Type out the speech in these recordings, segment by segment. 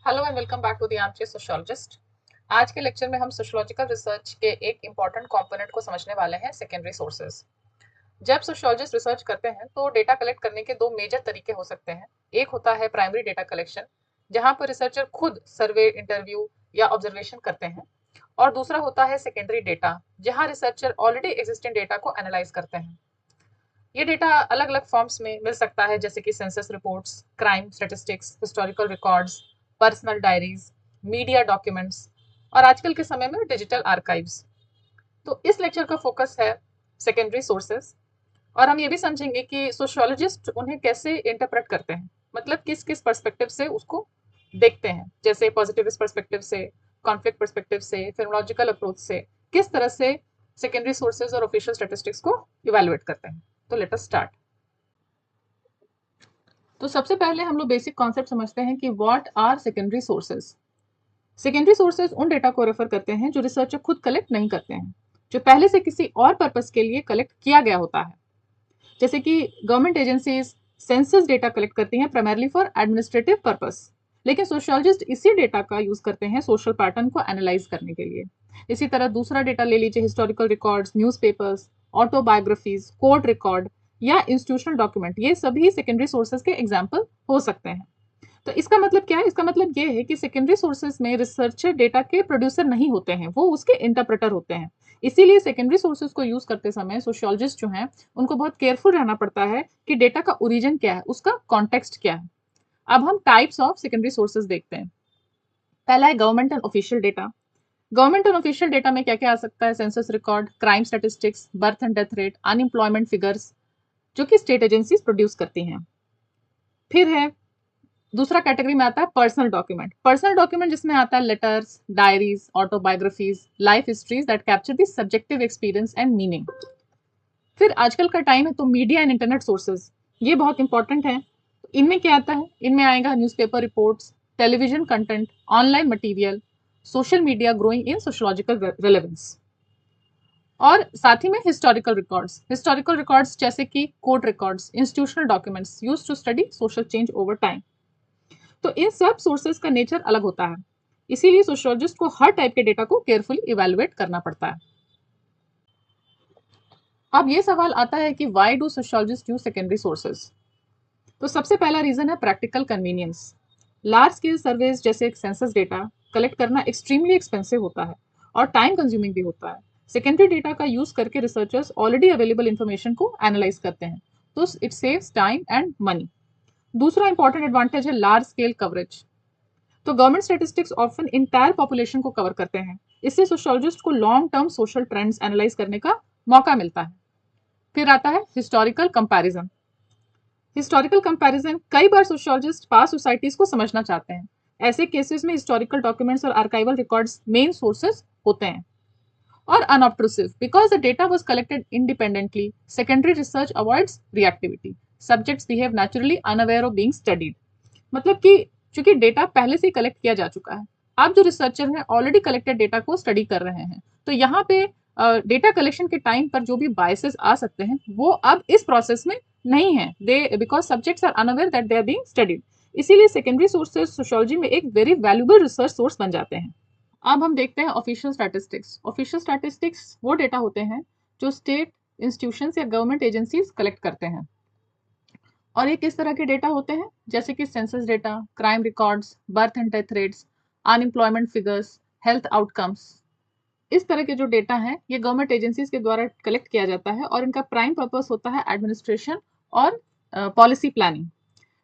Hello and welcome back to the armchair sociologist. आज के lecture में हम सोशियोलॉजिकल रिसर्च के एक इंपॉर्टेंट कंपोनेंट को समझने वाले हैं, सेकेंडरी सोर्सेज। जब सोशियोलॉजिस्ट रिसर्च करते हैं तो डेटा कलेक्ट करने के दो मेजर तरीके हो सकते हैं। एक होता है प्राइमरी डेटा कलेक्शन, जहां पर रिसर्चर खुद सर्वे, इंटरव्यू या ऑब्जर्वेशन करते हैं, और दूसरा होता है सेकेंडरी डेटा, जहां रिसर्चर ऑलरेडी एग्जिस्टिंग डेटा को एनालाइज करते हैं। ये डेटा अलग अलग फॉर्म्स में मिल सकता है, जैसे कि census reports, crime statistics, historical records, personal diaries, media documents और आजकल के समय में डिजिटल आर्काइव्स। तो इस लेक्चर का फोकस है सेकेंडरी सोर्सेस, और हम ये भी समझेंगे कि सोशियोलॉजिस्ट उन्हें कैसे इंटरप्रेट करते हैं, मतलब किस किस पर्सपेक्टिव से उसको देखते हैं, जैसे पॉजिटिविस्ट पर्सपेक्टिव से, कॉन्फ्लिक्ट पर्सपेक्टिव से, फिनोलॉजिकल अप्रोच से, किस तरह से सेकेंडरी सोर्सेज और ऑफिशियल स्टैटिस्टिक्स को इवेलुएट करते हैं। तो लेट अस स्टार्ट। तो सबसे पहले हम लोग बेसिक कॉन्सेप्ट समझते हैं कि what are secondary sources. Secondary sources उन डेटा को रेफर करते हैं जो रिसर्चर खुद कलेक्ट नहीं करते हैं, जो पहले से किसी और पर्पस के लिए कलेक्ट किया गया होता है। जैसे कि government agencies census data collect करती हैं प्राइमरली फॉर एडमिनिस्ट्रेटिव पर्पस, लेकिन सोशियोलॉजिस्ट इसी डेटा का यूज करते हैं सोशल पैटर्न को एनालाइज करने के लिए। इसी तरह दूसरा डेटा ले लीजिए, historical records, newspapers, autobiographies, court record या इंस्टीट्यूशनल डॉक्यूमेंट, ये सभी सेकेंडरी सोर्सेज के एग्जाम्पल हो सकते हैं। तो इसका मतलब क्या है? इसका मतलब ये है कि सेकेंडरी सोर्सेज में रिसर्चर डेटा के प्रोड्यूसर नहीं होते हैं, वो उसके इंटरप्रेटर होते हैं। इसीलिए सेकेंडरी सोर्सेज को यूज करते समय सोशियोलॉजिस्ट जो हैं उनको बहुत केयरफुल रहना पड़ता है कि डेटा का ओरिजिन क्या है, उसका कॉन्टेक्स्ट क्या है। अब हम टाइप्स ऑफ सेकेंडरी सोर्सेज देखते हैं। पहला है government and official data. Government and official data में क्या क्या आ सकता है? Census record, crime statistics, birth and death rate, unemployment figures, जो कि स्टेट एजेंसीज प्रोड्यूस करती हैं। फिर है दूसरा कैटेगरी में आता है पर्सनल डॉक्यूमेंट। पर्सनल डॉक्यूमेंट जिसमें आता है letters, diaries, autobiographies, life histories that capture the subjective experience and meaning. फिर आजकल का टाइम है तो मीडिया एंड इंटरनेट सोर्सेज, ये बहुत इंपॉर्टेंट है। इनमें क्या आता है? इनमें आएगा newspaper reports, television content, online material, social media growing in sociological relevance, और साथ ही में हिस्टोरिकल रिकॉर्ड्स जैसे कि court records, institutional documents used to study social change over time. तो इन सब सोर्सेज का नेचर अलग होता है, इसीलिए सोशियोलॉजिस्ट को हर टाइप के डेटा को केयरफुली इवेलुएट करना पड़ता है। अब ये सवाल आता है कि why do sociologist use secondary sources? तो सबसे पहला रीजन है practical convenience. Large scale surveys जैसे सेंसस डेटा कलेक्ट करना एक्सट्रीमली एक्सपेंसिव होता है और टाइम कंज्यूमिंग भी होता है। सेकेंडरी डेटा का यूज करके रिसर्चर्स ऑलरेडी अवेलेबल इंफॉर्मेशन को एनालाइज करते हैं, तो it saves time and money. दूसरा इंपॉर्टेंट एडवांटेज है लार्ज स्केल कवरेज। तो government statistics often entire population को कवर करते हैं, इससे सोशियोलॉजिस्ट को long term social trends analyse करने का मौका मिलता है। फिर आता है हिस्टोरिकल कंपैरिजन। हिस्टोरिकल कंपैरिजन, कई बार सोशियोलॉजिस्ट पास्ट सोसाइटीज को समझना चाहते हैं। ऐसे केसेस में हिस्टोरिकल डॉक्यूमेंट्स और आर्काइवल रिकॉर्ड्स मेन सोर्सेज होते हैं। और unobtrusive, because the data was collected independently, secondary research avoids reactivity. Subjects behave naturally unaware of being studied. मतलब कि चूंकि डेटा पहले से ही कलेक्ट किया जा चुका है, अब जो रिसर्चर हैं ऑलरेडी कलेक्टेड डेटा को स्टडी कर रहे हैं, तो यहाँ पे डेटा कलेक्शन के टाइम पर जो भी बायसेस आ सकते हैं वो अब इस प्रोसेस में नहीं है, they because subjects are unaware that they are being studied. इसीलिए सेकेंडरी सोर्सेज सोशियोलॉजी में एक वेरी वैल्यूबल रिसर्च सोर्स बन जाते हैं। अब हम देखते हैं ऑफिशियल स्टैटिस्टिक्स। ऑफिशियल स्टैटिस्टिक्स वो डेटा होते हैं जो स्टेट इंस्टीट्यूशंस या गवर्नमेंट एजेंसीज कलेक्ट करते हैं। और ये किस तरह के डेटा होते हैं? जैसे कि census data, crime records, birth and death rates, unemployment figures, health outcomes. इस तरह के जो डेटा हैं ये गवर्नमेंट एजेंसीज के द्वारा कलेक्ट किया जाता है, और इनका प्राइम पर्पस होता है एडमिनिस्ट्रेशन और पॉलिसी प्लानिंग।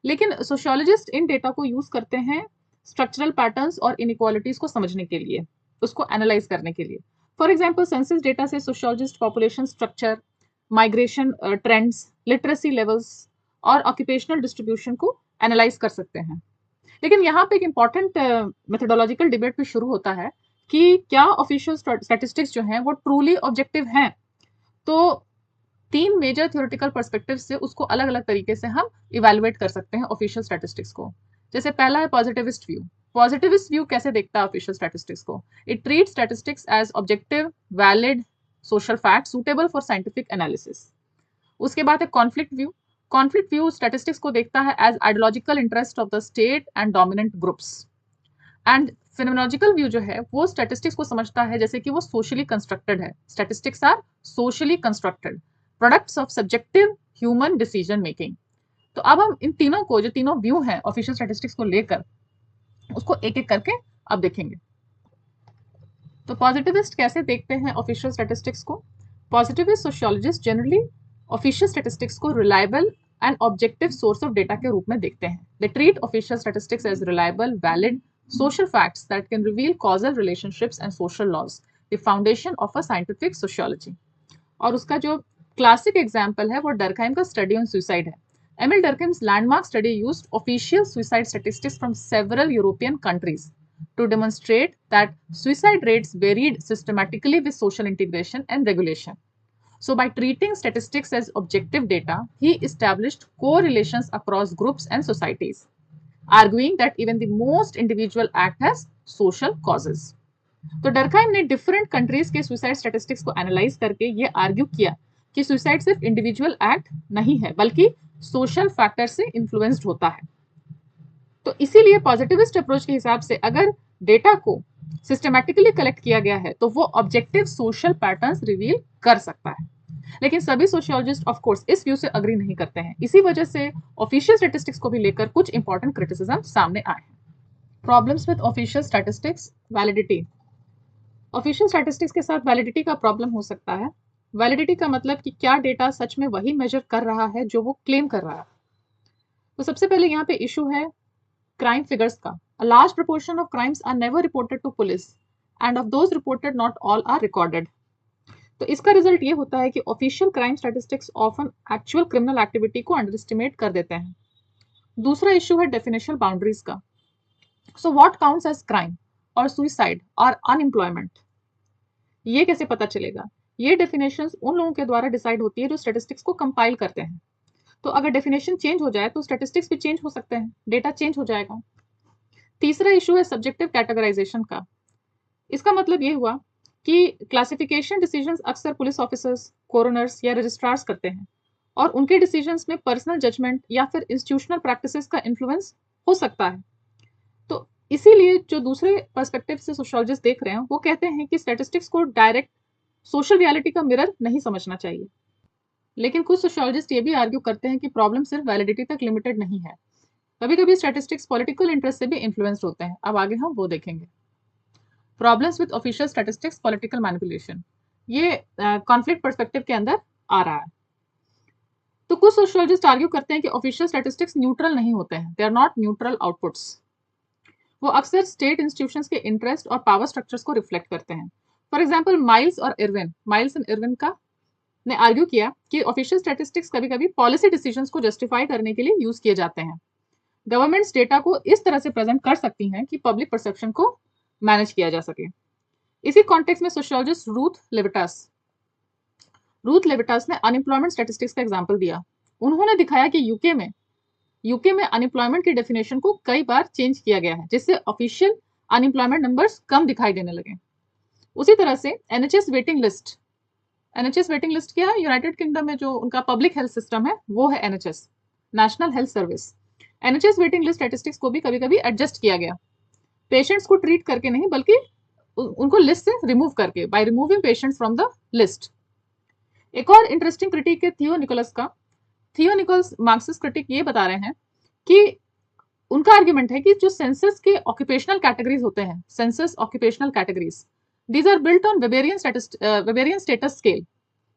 लेकिन सोशियोलॉजिस्ट इन डेटा को यूज करते हैं स्ट्रक्चरल पैटर्न्स और इनइक्वालिटीज को समझने के लिए, उसको एनालाइज करने के लिए। फॉर एग्जाम्पल, सेंसस डेटा से sociologist population structure, migration trends, literacy levels और ऑक्यूपेशनल डिस्ट्रीब्यूशन को एनालाइज कर सकते हैं। लेकिन यहाँ पे एक इंपॉर्टेंट मेथोडोलॉजिकल डिबेट भी शुरू होता है कि क्या ऑफिशियल स्टैटिस्टिक्स जो हैं वो ट्रूली ऑब्जेक्टिव हैं। तो तीन मेजर थ्योरेटिकल पर्सपेक्टिव से उसको अलग अलग तरीके से हम इवेलुएट कर सकते हैं ऑफिशियल स्टैटिस्टिक्स को। जैसे पहला है पॉजिटिविस्ट व्यू। पॉजिटिविस्ट व्यू कैसे देखता है ऑफिशियल स्टैटिस्टिक्स को? It treat statistics as objective, valid social fact suitable for scientific analysis. उसके बाद है conflict view. Conflict view statistics को देखता है as ideological interest of the state and dominant groups. And phenomenological view जो है वो स्टैटिस्टिक्स को समझता है जैसे कि वो सोशली कंस्ट्रक्टेड है। Statistics are socially constructed products of subjective human decision making. तो अब हम इन तीनों को, जो तीनों व्यू हैं ऑफिशियल स्टैटिस्टिक्स को लेकर, उसको एक एक करके अब देखेंगे। तो पॉजिटिविस्ट कैसे देखते हैं ऑफिशियल स्टैटिस्टिक्स को? Positivist sociologist generally official statistics को reliable and objective source of data के रूप में देखते हैं। They treat official statistics as reliable, valid social facts that can reveal causal relationships and social laws, the foundation of a scientific sociology। और उसका जो classic example है वो डर्कहाइम का स्टडी ऑन सुसाइड है। Emile Durkheim's landmark study used official suicide statistics from several European countries to demonstrate that suicide rates varied systematically with social integration and regulation. So by treating statistics as objective data, he established correlations across groups and societies, arguing that even the most individual act has social causes. तो Durkheim ने different countries के suicide statistics को analyse करके ये argue किया कि suicide सिर्फ individual act नहीं है बल्कि सोशल फैक्टर से इन्फ्लुएंस्ड होता है। तो इसीलिए पॉजिटिविस्ट अप्रोच के हिसाब से अगर डेटा को सिस्टमैटिकली कलेक्ट किया गया है तो वो ऑब्जेक्टिव सोशल पैटर्न्स रिवील कर सकता है। लेकिन सभी सोशियोलॉजिस्ट ऑफ कोर्स इस व्यू से अग्री नहीं करते हैं। इसी वजह से ऑफिशियल स्टैटिस्टिक्स को भी लेकर कुछ इंपॉर्टेंट क्रिटिसिज्म सामने आए हैं। Problems with official statistics, validity. Official statistics के साथ वैलिडिटी का प्रॉब्लम हो सकता है। वैलिडिटी का मतलब कि क्या डेटा सच में वही मेजर कर रहा है जो वो क्लेम कर रहा है। तो सबसे पहले यहाँ पे इशू है क्राइम फिगर्स का। A large proportion of crimes are never reported to police and of those reported not all are recorded। तो इसका रिजल्ट ये होता है कि official crime statistics often actual criminal activity को अंडर एस्टिमेट कर देते हैं। दूसरा इशू है डेफिनेशनल बाउंड्रीज का। So what counts as crime और सुसाइड और अनएम्प्लॉयमेंट, ये कैसे पता चलेगा? ये डेफिनेशंस उन लोगों के द्वारा डिसाइड होती है जो स्टैटिस्टिक्स को कंपाइल करते हैं। तो अगर डेफिनेशन चेंज हो जाए तो स्टैटिस्टिक्स भी चेंज हो सकते हैं, डेटा चेंज हो जाएगा। तीसरा इशू है सब्जेक्टिव कैटेगराइजेशन का। इसका मतलब ये हुआ कि क्लासिफिकेशन डिसीजंस अक्सर पुलिस ऑफिसर्स, कोरोनर्स या रजिस्ट्रार्स करते हैं और उनके डिसीजंस में पर्सनल जजमेंट या फिर इंस्टीट्यूशनल प्रैक्टिसेस का इन्फ्लुएंस हो सकता है। तो इसीलिए जो दूसरे पर्सपेक्टिव से सोशियोलॉजिस्ट देख रहे हैं वो कहते हैं कि स्टैटिस्टिक्स को डायरेक्ट सोशल रियलिटी का मिरर नहीं समझना चाहिए। लेकिन कुछ सोशियोलॉजिस्ट ये भी आर्ग्यू करते हैं कि प्रॉब्लम सिर्फ वैलिडिटी तक लिमिटेड नहीं है, कभी कभी स्टैटिस्टिक्स पॉलिटिकल इंटरेस्ट से भी इन्फ्लुएंस्ड होते हैं। अब आगे हम वो देखेंगे। Problems with official statistics, political manipulation, ये कॉन्फ्लिक्ट पर्सपेक्टिव के अंदर आ रहा है। तो कुछ सोशियोलॉजिस्ट आर्ग्यू करते हैं कि ऑफिशियल स्टैटिस्टिक्स न्यूट्रल नहीं होते हैं, they are not neutral outputs. वो अक्सर स्टेट इंस्टीट्यूशंस के इंटरेस्ट और पावर स्ट्रक्चर्स को रिफ्लेक्ट करते हैं। For example Miles and Irvine का ने आर्ग्यू किया कि ऑफिशियल स्टैटिस्टिक्स कभी कभी पॉलिसी डिसीजंस को जस्टिफाई करने के लिए यूज किए जाते हैं। गवर्नमेंट्स डेटा को इस तरह से प्रेजेंट कर सकती हैं कि पब्लिक परसेप्शन को मैनेज किया जा सके। इसी कॉन्टेक्स्ट में सोशियोलॉजिस्ट रूथ लेविटास ने अनएम्प्लॉयमेंट स्टैटिस्टिक्स का एग्जांपल दिया। उन्होंने दिखाया कि यूके में अनएम्प्लॉयमेंट की डेफिनेशन को कई बार चेंज किया गया है जिससे ऑफिशियल अनएम्प्लॉयमेंट नंबर्स कम दिखाई देने लगे। उसी तरह से एनएचएस वेटिंग लिस्ट क्या है? यूनाइटेड किंगडम में जो उनका पब्लिक हेल्थ सिस्टम है वो है NHS, national health service. NHS waiting list statistics को भी कभी कभी एडजस्ट किया गया, पेशेंट्स को ट्रीट करके नहीं बल्कि उनको लिस्ट से रिमूव करके, by removing patients from the list. एक और इंटरेस्टिंग क्रिटिक है थियो निकोलस का। थियो निकोलस मार्क्सिस्ट क्रिटिक ये बता रहे हैं कि उनका आर्ग्यूमेंट है कि जो सेंसस के ऑक्यूपेशनल कैटेगरीज होते हैं, census occupational categories, these are built on Weberian status scale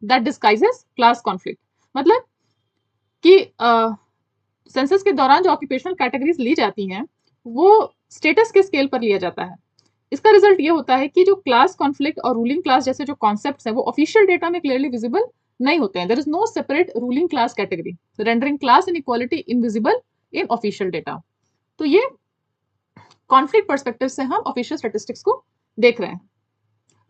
that disguises class conflict। मतलब कि सेंसस के दौरान जो ऑक्यूपेशनल कैटेगरीज ली जाती हैं वो स्टेटस के स्केल पर लिया जाता है। इसका रिजल्ट ये होता है कि जो क्लास कॉन्फ्लिक्ट और रूलिंग क्लास जैसे जो कॉन्सेप्ट्स हैं वो ऑफिशियल डेटा में क्लियरली विजिबल नहीं होते हैं। There is no separate ruling class category, rendering class inequality invisible in official data. तो ये कॉन्फ्लिक्ट पर्सपेक्टिव से हम ऑफिशियल स्टैटिस्टिक्स को देख रहे हैं।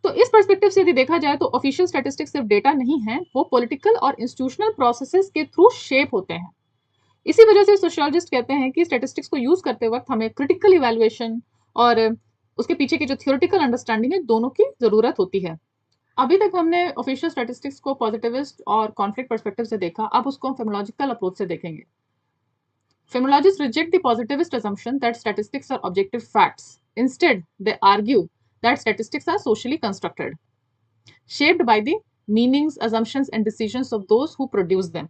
तो इस पर्सपेक्टिव से यदि देखा जाए तो ऑफिशियल स्टैटिस्टिक्स सिर्फ डेटा नहीं है, वो पॉलिटिकल और इंस्टीट्यूशनल प्रोसेसेस के थ्रू शेप होते हैं। इसी वजह से सोशियोलॉजिस्ट कहते हैं कि स्टैटिस्टिक्स को यूज करते वक्त हमें क्रिटिकल इवैल्यूएशन और उसके पीछे की जो थियोरेटिकल अंडरस्टैंडिंग है दोनों की जरूरत होती है। अभी तक हमने ऑफिशियल स्टैटिस्टिक्स को पॉजिटिविस्ट और कॉन्फ्लिक्ट पर्सपेक्टिव से देखा, अब उसको हम फेनोलॉजिकल अप्रोच से देखेंगे। Phrenologists reject the positivist assumption that statistics are objective facts Instead, they argue that statistics are socially constructed, shaped by the meanings, assumptions and decisions of those who produce them.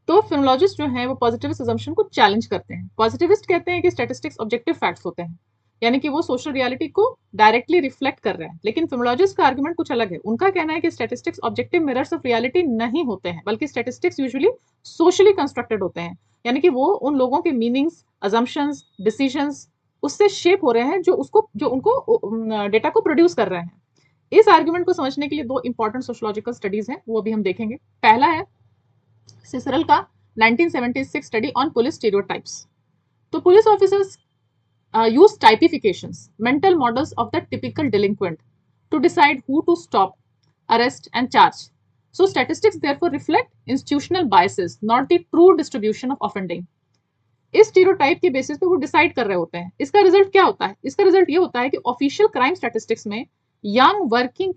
तो फिनोलॉजिस्ट जो हैं वो positivist assumption को challenge करते हैं। Positivist कहते हैं कि स्टैटिस्टिक्स ऑब्जेक्टिव फैक्ट्स होते हैं, यानी कि वो सोशल रियलिटी को डायरेक्टली रिफ्लेक्ट कर रहे हैं। लेकिन फिनोलॉजिस्ट का आर्गुमेंट कुछ अलग है। उनका कहना है कि statistics objective mirrors of reality नहीं होते हैं, बल्कि स्टैटिस्टिक्स यूजुअली सोशली कंस्ट्रक्टेड होते हैं, यानी कि वो उन लोगों के मीनिंग्स, अजम्पशंस, डिसीजंस उससे शेप हो रहे हैं जो उनको डेटा को प्रोड्यूस कर रहे हैं। इस आर्गुमेंट को समझने के लिए दो इंपॉर्टेंट सोशोलॉजिकल स्टडीज हैं, वो अभी हम देखेंगे। पहला है सिसरल का 1976 स्टडी ऑन पुलिस स्टीरियोटाइप्स। तो police officers use typifications, mental models of the typical delinquent to decide who to stop, arrest and charge. So statistics therefore reflect institutional biases, not the true distribution of offending. इस stereotype के basis पे वो decide कर रहे होते हैं। इसका result क्या होता है? इसका रिजल्ट ये होता है कि ऑफिशियल क्राइम स्टैटिस्टिक्स में young working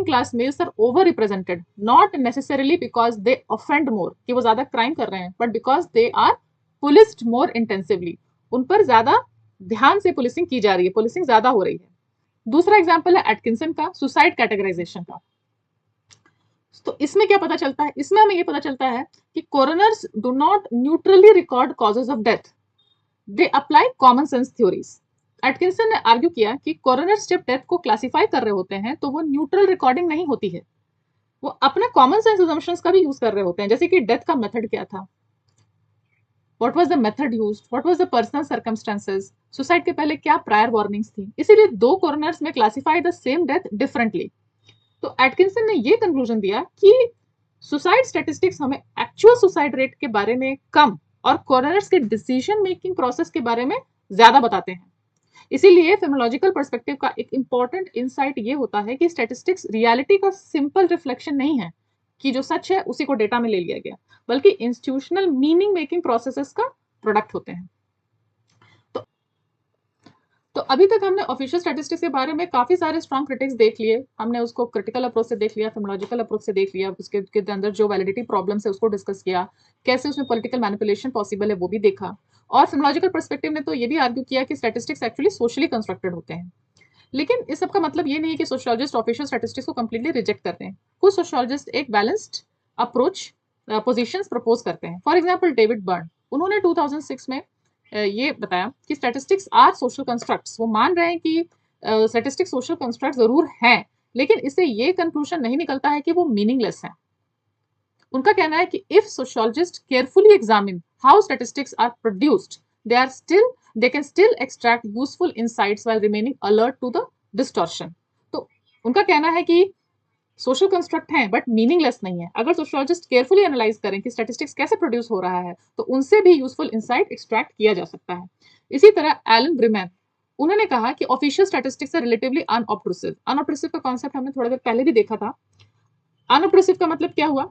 class males are over represented, not necessarily because they offend more, कि वो ज्यादा क्राइम कर रहे हैं, but because they are policed more intensively, उन पर ज्यादा ध्यान से पुलिसिंग की जा रही है, पुलिसिंग ज्यादा हो रही है। दूसरा एग्जांपल है एटकिंसन का सुसाइड कैटेगराइजेशन का। तो इसमें क्या पता चलता है? इसमें हमें ये पता चलता है कि coroners do not neutrally record causes of death, they apply common sense theories. Atkinson ने आर्ग्यू किया कि कोरोनर्स जब डेथ को क्लासिफाई कर रहे होते हैं तो वो न्यूट्रल रिकॉर्डिंग नहीं होती है, वो अपने कॉमन सेंस असम्पशंस का भी यूज कर रहे होते हैं, जैसे कि डेथ का मेथड क्या था, What was the method used? What was the personal circumstances? Suicide के पहले क्या प्रायर वार्निंग्स थी? इसीलिए दो कोरोनर्स में classify the same death differently. तो एटकिंसन ने ये कंक्लूजन दिया कि सुसाइड स्टैटिस्टिक्स हमें एक्चुअल सुसाइड रेट के बारे में कम और कोरोनर्स के डिसीजन मेकिंग प्रोसेस के बारे में ज्यादा बताते हैं। इसीलिए फेमोलॉजिकल पर्सपेक्टिव का एक इंपॉर्टेंट इंसाइट ये होता है कि स्टैटिस्टिक्स रियलिटी का सिंपल रिफ्लेक्शन नहीं है कि जो सच है उसी को डेटा में ले लिया गया, बल्कि इंस्टीट्यूशनल मीनिंग मेकिंग प्रोसेसेस का प्रोडक्ट होते हैं। तो अभी तक हमने ऑफिशियल स्टैटिस्टिक्स के बारे में काफी सारे स्ट्रॉन्ग क्रिटिक्स देख लिए। हमने उसको क्रिटिकल अप्रोच से देख लिया, फेमोलॉजिकल अप्रोच से देख लिया, उसके अंदर जो वैलिडिटी प्रॉब्लम्स है उसको डिस्कस किया, कैसे उसमें पॉलिटिकल मैनिपुलेशन पॉसिबल है वो भी देखा। और फेमोलॉजिकल पर्सपेक्टिव ने तो ये भी आर्ग्यू किया कि स्टैटिस्टिक्स एक्चुअली सोशली कंस्ट्रक्टेड होते हैं। लेकिन इस सब का मतलब ये नहीं है कि सोशियोलॉजिस्ट ऑफिशियल स्टैटिस्टिक्स को कंप्लीटली रिजेक्ट करते हैं। कुछ सोशियोलॉजिस्ट एक बैलेंस्ड अप्रोच पोजीशंस प्रपोज करते हैं। फॉर एग्जांपल डेविड बर्न, उन्होंने 2006 में ये बताया कि स्टैटिस्टिक्स आर सोशल कंस्ट्रक्ट्स। वो मान रहे हैं कि स्टैटिस्टिक्स सोशल कंस्ट्रक्ट जरूर हैं, लेकिन इससे ये कंक्लूजन नहीं निकलता है कि वो मीनिंगलेस हैं। उनका कहना है कि if sociologist carefully examine how statistics are produced, they can still extract useful insights while remaining alert to the distortion. तो उनका कहना है कि सोशल कंस्ट्रक्ट हैं बट मीनिंगलेस नहीं है। अगर सोशियोलॉजिस्ट केयरफुली एनालाइज करें कि स्टैटिस्टिक्स कैसे प्रोड्यूस हो रहा है तो उनसे भी यूजफुल इंसाइट एक्सट्रैक्ट किया जा सकता है। इसी तरह एलन ब्रिमैन, उन्होंने कहा कि ऑफिशियल स्टैटिस्टिक्स आर रिलेटिवली अनऑब्ट्रूसिव। अनऑब्ट्रूसिव का कॉन्सेप्ट हमने थोड़ी देर पहले भी देखा था। अनऑब्ट्रूसिव का मतलब क्या हुआ?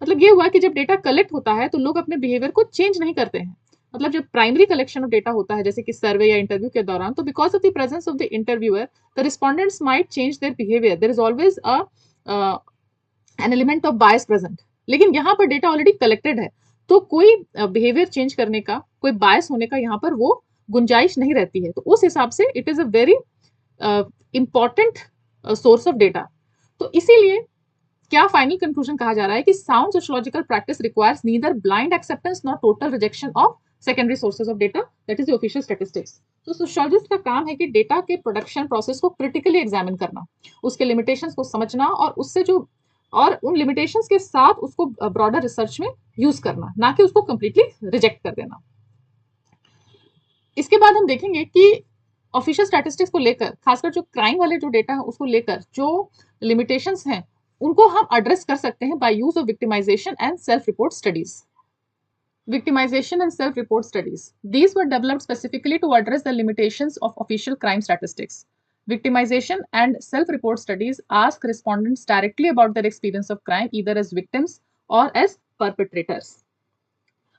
मतलब ये हुआ कि जब डेटा कलेक्ट होता है तो लोग अपने बिहेवियर को चेंज नहीं करते हैं। मतलब जब प्राइमरी कलेक्शन ऑफ डेटा होता है जैसे कि सर्वे या इंटरव्यू के दौरान, तो because of the presence of the interviewer the respondents might change their behaviour, there is always an element of bias present. लेकिन यहाँ पर डेटा ऑलरेडी कलेक्टेड है तो कोई बिहेवियर चेंज करने का, कोई बायस होने का यहाँ पर वो गुंजाइश नहीं रहती है। तो उस हिसाब से it is a very important source of data. तो इसीलिए क्या फाइनल कंक्लूजन कहा जा रहा है कि sound sociological practice requires neither blind acceptance not total rejection of secondary sources of data, that is the official statistics. तो सोशियोलॉजिस्ट का काम है कि डेटा के प्रोडक्शन प्रोसेस को क्रिटिकली एग्जामिन करना, उसके लिमिटेशंस को समझना और उससे जो और उन लिमिटेशंस के साथ उसको ब्रॉडर रिसर्च में यूज करना, ना कि उसको कंप्लीटली रिजेक्ट कर देना। इसके बाद हम देखेंगे कि ऑफिशियल स्टैटिस्टिक्स को लेकर, खासकर जो क्राइम वाले जो डेटा है उसको लेकर जो लिमिटेशंस हैं उनको हम एड्रेस कर सकते हैं by use of victimisation and self report studies. Victimization and self-report studies. These were developed specifically to address the limitations of official crime statistics. Victimization and self-report studies ask respondents directly about their experience of crime, either as victims or as perpetrators.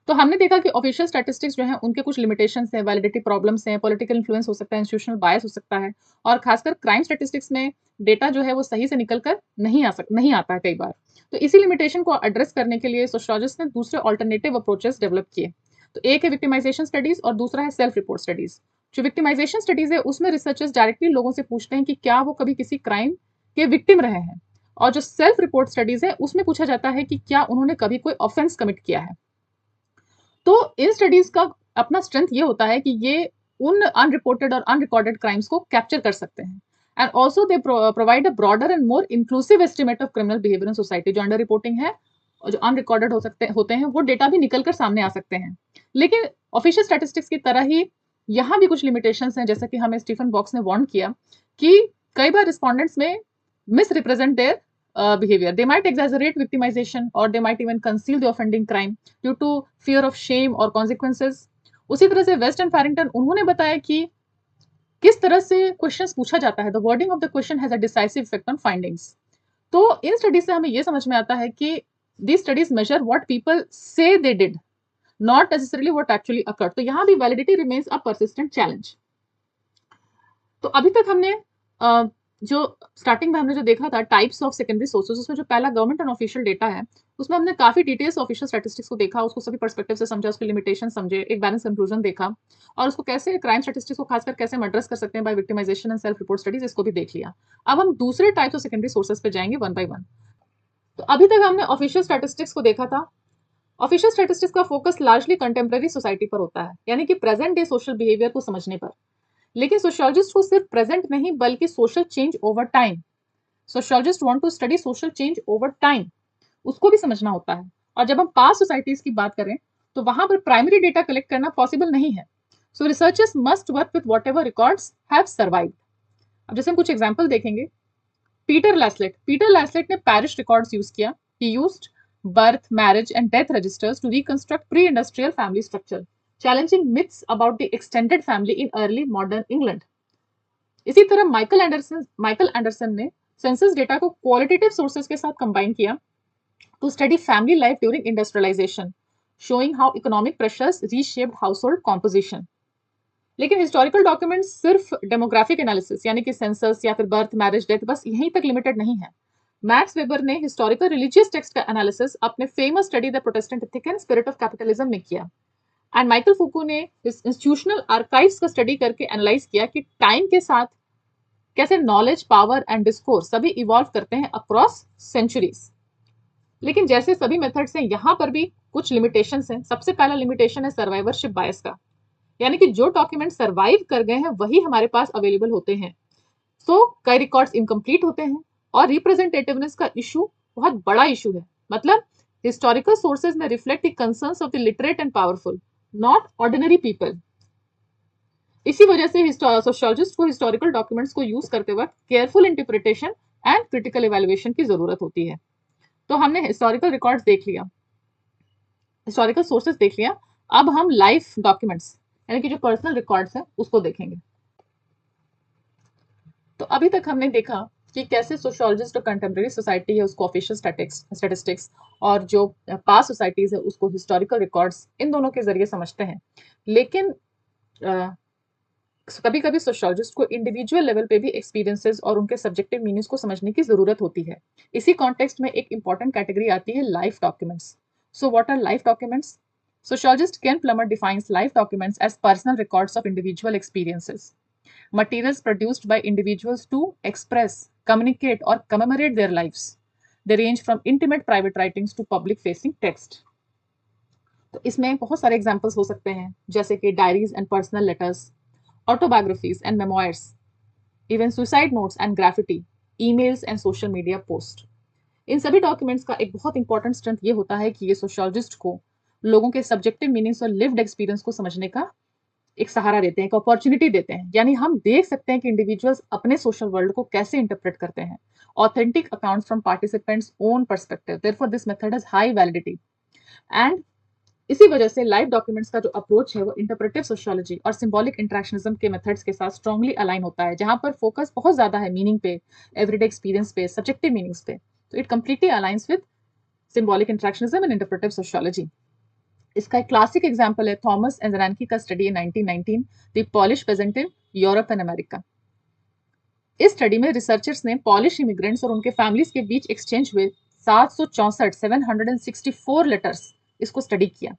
तो हमने देखा कि official statistics जो है उनके कुछ limitations हैं, validity problems हैं, पॉलिटिकल इन्फ्लुएंस हो सकता है, इंस्टीट्यूशनल बायस हो सकता है, और खासकर क्राइम स्टैटिस्टिक्स में डेटा जो है वो सही से निकल कर नहीं आता है कई बार। तो इसी लिमिटेशन को एड्रेस करने के लिए सोशियोलॉजिस्ट ने दूसरे ऑल्टरनेटिव अप्रोचेस डेवलप किए। तो एक है विक्टिमाइजेशन स्टडीज और दूसरा है सेल्फ रिपोर्ट स्टडीज। जो विक्टिमाइजेशन स्टडीज है उसमें रिसर्चर्स डायरेक्टली लोगों से पूछते हैं कि क्या वो कभी किसी क्राइम के विक्टिम रहे हैं, और जो सेल्फ रिपोर्ट स्टडीज है उसमें पूछा जाता है कि क्या उन्होंने कभी कोई ऑफेंस कमिट किया है। तो इन स्टडीज का अपना स्ट्रेंथ ये होता है कि ये उन अनरिपोर्टेड और अनरिकॉर्डेड क्राइम्स को कैप्चर कर सकते हैं, and also they provide a broader and more inclusive estimate of criminal behaviour in society. जो अंडर रिपोर्टिंग है और जो अनरिकॉर्डेड होते हैं वो डेटा भी निकल कर सामने आ सकते हैं। लेकिन ऑफिशियल स्टैटिस्टिक्स की तरह ही यहाँ भी कुछ लिमिटेशंस हैं, जैसा कि हमें स्टीफन बॉक्स ने वार्न किया कि कई बार रिस्पॉन्डेंट्स में misrepresent their behavior. They might exaggerate victimization or they might even conceal the offending crime due to fear of shame or consequences. उसी तरह से वेस्ट एंड फैरिंगटन उन्होंने बताया कि किस तरह से क्वेश्चंस पूछा जाता है, the wording of the question has a decisive effect on findings. तो इन स्टडीज से हमें यह समझ में आता है कि these studies measure what people say they did, not necessarily what actually occurred. तो यहाँ भी validity remains a persistent challenge. तो अभी तक हमने जो स्टार्टिंग में हमने जो देखा था टाइप्स ऑफ सेकेंडरी सोर्सेज, उसमें जो पहला गवर्नमेंट एंड ऑफिशियल डेटा है उसमें हमने काफी डिटेल्स ऑफिशियल स्टैटिस्टिक्स को देखा, उसको सभी पर्सपेक्टिव से समझा, उसके लिमिटेशन समझे, एक बैलेंस कंक्लूजन देखा, और उसको कैसे क्राइम स्टैटिस्टिक्स को खासकर कैसे एड्रेस कर सकते हैं by victimisation and self report studies, इसको भी देख लिया। अब हम दूसरे टाइप्स ऑफ सेकेंडरी सोर्सेज पे जाएंगे वन बाय वन। तो अभी तक हमने ऑफिशियल स्टैटिस्टिक्स को देखा था। ऑफिशियल स्टैटिस्टिक्स का फोकस लार्जली कंटेम्प्रेरी सोसाइटी पर होता है, यानी कि प्रेजेंट डे सोशल बिहेवियर को समझने पर। लेकिन सोशियोलॉजिस्ट को सिर्फ प्रेजेंट नहीं बल्कि social change over time, sociologist want to study social change over time, उसको भी समझना होता है। और जब हम पास्ट सोसाइटीज की बात करें तो वहां पर प्राइमरी डेटा कलेक्ट करना पॉसिबल नहीं है, so researchers must work with whatever records have survived. अब जैसे हम कुछ एग्जांपल देखेंगे, पीटर लैसलेट ने पैरिश रिकॉर्ड्स यूज किया। He used birth, marriage and death registers to reconstruct pre industrial family structure, challenging myths about the extended family in early modern England. इसी तरह Michael Anderson ने सेंसस डेटा को qualitative sources के साथ combine किया to study family life during industrialisation, showing how economic pressures reshaped household composition. लेकिन historical documents सिर्फ demographic analysis यानी कि सेंसस या फिर बर्थ, मैरिज, डेथ बस यहीं तक लिमिटेड नहीं है। मैक्स वेबर ने हिस्टोरिकल रिलीजियस टेक्स्ट का एनालिसिस अपने famous study the Protestant ethic and spirit of capitalism में किया। एंड माइकल फुको ने इस इंस्टीट्यूशनल आर्काइव्स का स्टडी करके एनालाइज किया कि टाइम के साथ कैसे नॉलेज, पावर एंड डिस्कोर्स सभी इवॉल्व करते हैं अक्रॉस सेंचुरीज। लेकिन जैसे सभी मेथड्स हैं, यहाँ पर भी कुछ लिमिटेशंस हैं। सबसे पहला लिमिटेशन है सर्वाइवरशिप बायस का, यानी कि जो डॉक्यूमेंट सर्वाइव कर गए हैं वही हमारे पास अवेलेबल होते हैं। सो कई रिकॉर्ड्स इनकम्प्लीट होते हैं, और रिप्रेजेंटेटिवनेस का इशू बहुत बड़ा इशू है। मतलब हिस्टोरिकल सोर्सेज में reflect the concerns of the literate and powerful, not ordinary people. इसी वजह से सोशियोलॉजिस्ट को हिस्टोरिकल डॉक्यूमेंट्स को यूज करते वक्त careful interpretation and critical evaluation की जरूरत होती है। तो हमने हिस्टोरिकल रिकॉर्ड्स देख लिया, हिस्टोरिकल सोर्सेज देख लिया। अब हम लाइफ डॉक्यूमेंट्स यानी कि जो पर्सनल रिकॉर्ड्स हैं उसको देखेंगे। तो अभी तक हमने देखा कि कैसे सोशियोलॉजिस्ट और कंटेम्प्रेरी सोसाइटी है उसको ऑफिशियल स्टैटिस्टिक्स, और जो पास्ट सोसाइटीज है उसको हिस्टोरिकल रिकॉर्ड्स, इन दोनों के जरिए समझते हैं। लेकिन कभी कभी सोशियोलॉजिस्ट को इंडिविजुअल लेवल पे भी एक्सपीरियंसेस और उनके सब्जेक्टिव मीनिंग्स को समझने की जरूरत होती है। इसी कॉन्टेक्स्ट में एक इंपॉर्टेंट कैटेगरी आती है life documents. So what our life documents? Sociologist Ken Plummer defines life documents as personal records of individual experiences, materials produced by individuals to express, communicate, or commemorate their lives. They range from intimate private writings to public-facing text. तो इसमें बहुत सारे examples हो सकते हैं, जैसे कि diaries and personal letters, autobiographies and memoirs, even suicide notes and graffiti, emails and social media post. इन सभी डॉक्यूमेंट्स का एक बहुत इंपॉर्टेंट स्ट्रेंथ ये होता है कि ये सोशियोलॉजिस्ट को लोगों के सब्जेक्टिव मीनिंग्स और लिव्ड एक्सपीरियंस को समझने का एक सहारा देते हैं, एक अपॉर्चुनिटी देते हैं। यानी हम देख सकते हैं कि इंडिविजुअल्स अपने सोशल वर्ल्ड को कैसे इंटरप्रेट करते हैं। Authentic accounts from participants own perspective, therefore this method has high validity. And इसी वजह से लाइव डॉक्यूमेंट्स का जो अप्रोच है वो इंटरप्रेटिव सोशियोलॉजी और सिंबॉलिक इंटरेक्शनिज्म के मेथड्स के साथ स्ट्रांगली अलाइन होता है, जहां पर फोकस बहुत ज्यादा है मीनिंग पे, एवरीडे एक्सपीरियंस पे, सब्जेक्टिव मीनिंग्स पे। तो it completely aligns with symbolic interactionism and interpretive sociology. इसका एक क्लासिक एग्जांपल है थॉमस एंजरानकी का study in 1919, the Polish peasant in Europe and America. इस स्टडी में रिसर्चर्स ने पॉलिश इमिग्रेंट्स और उनके फैमिलीज के बीच एक्सचेंज हुए 764 लेटर्स, इसको स्टडी किया।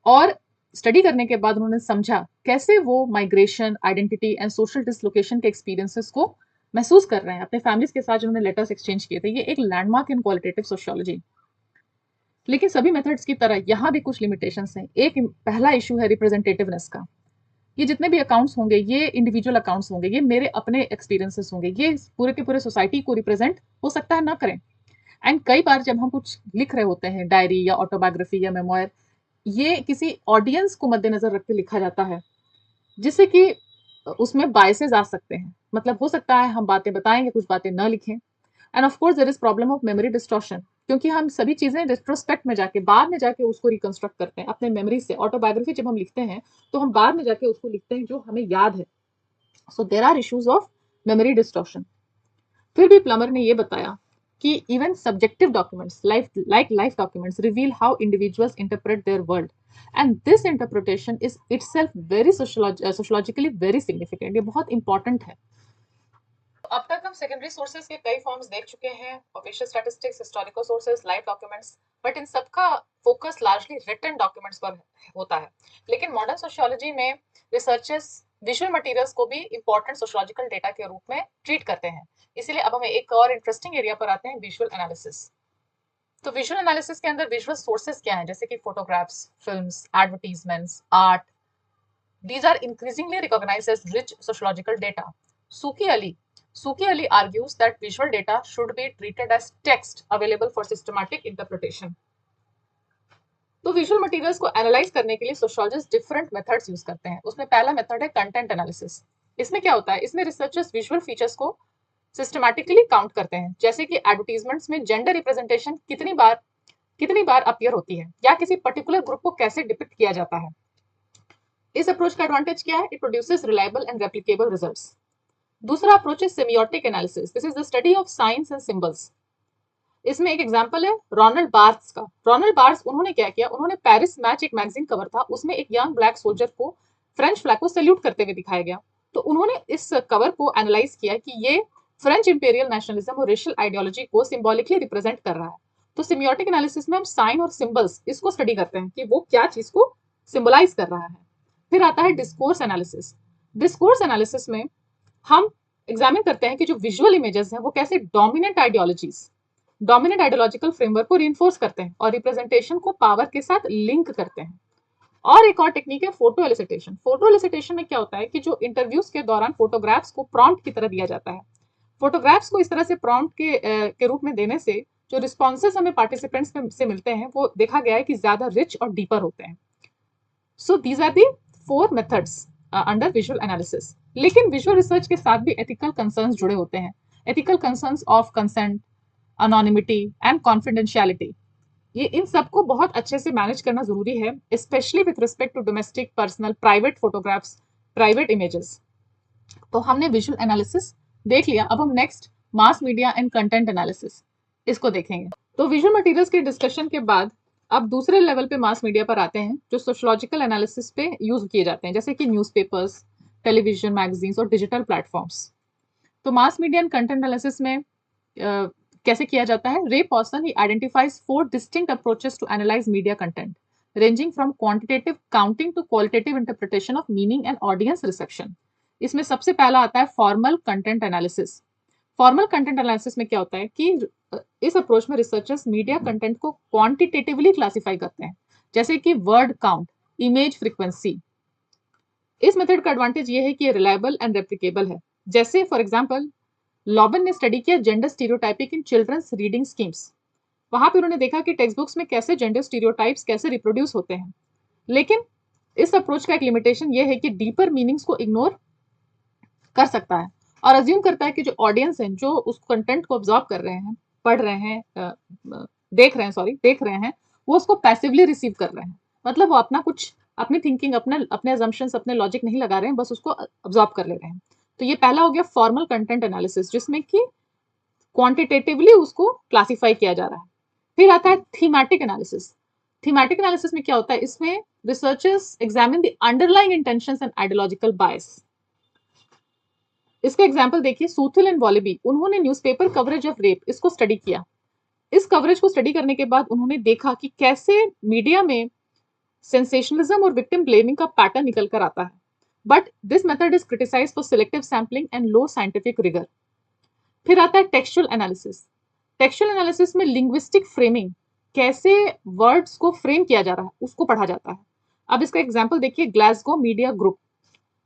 और स्टडी करने के बाद उन्होंने समझा कैसे वो migration, identity and social dislocation के एक्सपीरियंसेस को महसूस कर रहे हैं अपने फैमिलीज के साथ, जिन्होंने लेटर्स एक्सचेंज किए थे। ये एक लैंडमार्क इन क्वालिटेटिव सोशियोलॉजी। लेकिन सभी मेथड्स की तरह यहाँ भी कुछ लिमिटेशंस हैं। एक पहला इशू है रिप्रेजेंटेटिवनेस का। ये जितने भी अकाउंट्स होंगे, ये इंडिविजुअल अकाउंट्स होंगे, ये मेरे अपने एक्सपीरियंसेस होंगे, ये पूरे के पूरे सोसाइटी को रिप्रेजेंट हो सकता है ना करें। एंड कई बार जब हम कुछ लिख रहे होते हैं, डायरी या ऑटोबायोग्राफी या मेमोयर, ये किसी ऑडियंस को मद्देनजर रख के लिखा जाता है, जिससे कि उसमें बायसेस आ सकते हैं। मतलब हो सकता है हम बातें बताएंगे, कुछ बातें न लिखें। And of course there is problem of memory distortion, क्योंकि हम सभी चीजें रिट्रोस्पेक्ट में जाके, बाद में जाके उसको रिकंस्ट्रक्ट करते हैं अपने मेमोरी से। ऑटोबायोग्राफी जब हम लिखते हैं तो हम बाद में जाके उसको लिखते हैं जो हमें याद है। So there are issues of memory distortion. फिर भी प्लमर ने ये बताया कि even subjective documents like life documents reveal how individuals interpret their world, and this interpretation is itself very sociologically very significant. ये बहुत इंपॉर्टेंट है। अब तक हम सेकेंडरी सोर्सेज के कई फॉर्म्स देख चुके हैं, official statistics, historical sources, live documents, but in सबका फोकस लार्जली रिटन डॉक्यूमेंट्स पर होता है। लेकिन मॉडर्न सोशियोलॉजी में रिसर्चर्स विजुअल मटेरियल्स को भी इंपॉर्टेंट सोशियोलॉजिकल डेटा के रूप में ट्रीट करते हैं। इसीलिए अब हमें एक और इंटरेस्टिंग एरिया पर आते हैं, विजुअल एनालिसिस। तो विजुअल एनालिसिस के अंदर विजुअल सोर्सेज क्या हैं, जैसे कि photographs, films, advertisements, art. These are increasingly recognized as rich sociological data. Suki Ali argues that visual data should be treated as text available for systematic interpretation. तो visual materials को analyse करने के लिए sociologist different methods use करते हैं। उसमें पहला method है कंटेंट एनालिसिस। इसमें क्या होता है, इसमें रिसर्चर्स विजुअल फीचर्स को सिस्टमैटिकली काउंट करते हैं, जैसे कि एडवर्टीजमेंट्स में जेंडर रिप्रेजेंटेशन कितनी बार अपीयर होती है, या किसी पर्टिकुलर ग्रुप को कैसे डिपिक्ट किया जाता है। इस अप्रोच का एडवांटेज क्या है, it produces reliable and replicable results. दूसरा अप्रोच है सेमियोटिक analysis. This is the study of science and symbols. इसमें एक एग्जांपल है रोनाल्ड बार्थ्स का। रोनाल्ड बार्थ्स, उन्होंने क्या किया, उन्होंने पेरिस मैच, एक मैगजीन कवर था, उसमें एक यंग ब्लैक सोल्जर को फ्रेंच फ्लैग को सैल्यूट करते हुए दिखाया गया। तो उन्होंने इस कवर को एनालाइज किया कि ये फ्रेंच इंपेरियल नेशनलिज्म और रेशियल आइडियोलॉजी को सिंबॉलिकली रिप्रेजेंट कर रहा है। तो सेमियोटिक एनालिसिस में हम साइन और सिंबल्स इसको स्टडी करते हैं कि वो क्या चीज को सिंबलाइज कर रहा है। फिर आता है डिस्कोर्स एनालिसिस। डिस्कोर्स एनालिसिस में हम एग्जामिन करते हैं कि जो विजुअल इमेजेस हैं वो कैसे डोमिनेंट आइडियोलॉजिकल फ्रेमवर्क को रिइंफोर्स करते हैं और रिप्रेजेंटेशन को पावर के साथ लिंक करते हैं। और एक और टेक्निक है फोटो एलिसिटेशन। फोटो एलिसिटेशन में क्या होता है कि जो इंटरव्यूज के दौरान फोटोग्राफ्स को प्रॉम्प्ट की तरह दिया जाता है। फोटोग्राफ्स को इस तरह से प्रॉम्प्ट के रूप में देने से जो रिस्पॉन्सेज हमें पार्टिसिपेंट्स से मिलते हैं वो देखा गया है कि ज्यादा रिच और डीपर होते हैं। So these are the 4 methods under visual analysis. लेकिन विजुअल रिसर्च के साथ भी एथिकल कंसर्न्स जुड़े होते हैं। Ethical concerns of consent, anonymity and confidentiality. ये इन सबको बहुत अच्छे से मैनेज करना जरूरी है, specially with respect to domestic, personal, private photographs, private images. तो हमने विजुअल एनालिसिस देख लिया। अब हम next mass media and content analysis इसको देखेंगे। तो विजुअल मटेरियल्स के डिस्कशन के बाद अब दूसरे लेवल पे मास मीडिया पर आते हैं, जो सोशियोलॉजिकल एनालिसिस पे यूज किए जाते हैं, जैसे कि न्यूज़पेपर्स, टेलीविजन, मैगजीन्स और डिजिटल प्लेटफॉर्म्स। तो mass media and content analysis में कैसे किया जाता है, रे पॉसन ही identifies 4 distinct approaches to analyse media content, ranging from quantitative counting to qualitative interpretation of meaning and audience reception. इसमें सबसे पहला आता है formal content analysis. Formal content analysis में क्या होता है कि इस अप्रोच में रिसर्चर्स मीडिया कंटेंट को क्वांटिटेटिवली क्लासिफाई करते हैं, जैसे कि वर्ड काउंट, इमेज फ्रीक्वेंसी। इस मेथड का एडवांटेज ये है कि ये रिलायबल एंड रेप्लिकेबल है। जैसे फॉर एग्जांपल लॉबन ने स्टडी किया जेंडर स्टीरियोटाइपिंग इन चिल्ड्रंस रीडिंग स्कीम्स। वहां पे उन्होंने देखा कि टेक्स्ट बुक्स में कैसे जेंडर स्टीरियोटाइप्स कैसे रिप्रोड्यूस होते हैं। लेकिन इस अप्रोच का एक लिमिटेशन ये है कि डीपर मीनिंग्स को इग्नोर कर सकता है और अज्यूम करता है कि जो ऑडियंस है, जो उस कंटेंट को ऑब्जॉर्व कर रहे हैं, पढ़ रहे हैं, देख रहे हैं, वो उसको पैसिवली रिसीव कर रहे हैं। मतलब वो अपनी थिंकिंग, अपने अजम्पशंस, अपने लॉजिक नहीं लगा रहे हैं, बस उसको ऑब्जॉर्व कर ले रहे हैं। तो ये पहला हो गया फॉर्मल कंटेंट एनालिसिस, जिसमें कि क्वांटिटेटिवली उसको क्लासिफाई किया जा रहा है। फिर आता है थीमेटिक एनालिसिस। थीमेटिक एनालिसिस में क्या होता है, इसमें researchers examine the underlying intentions and ideological bias. इसका एग्जांपल देखिए, सूथिल एंड वॉलेबी, उन्होंने न्यूज़पेपर कवरेज ऑफ रेप इसको स्टडी किया। इस कवरेज को स्टडी करने के बाद उन्होंने देखा कि कैसे मीडिया में सेंसेशनलिज्म और विक्टिम ब्लेमिंग का पैटर्न निकल कर आता है, but this method is criticised for selective sampling and low scientific rigour. फिर आता है टेक्सचुअल एनालिसिस। टेक्सचुअल एनालिसिस में लिंग्विस्टिक फ्रेमिंग, कैसे वर्ड्स को फ्रेम किया जा रहा है उसको पढ़ा जाता है। अब इसका एग्जांपल देखिए, Glasgow media group.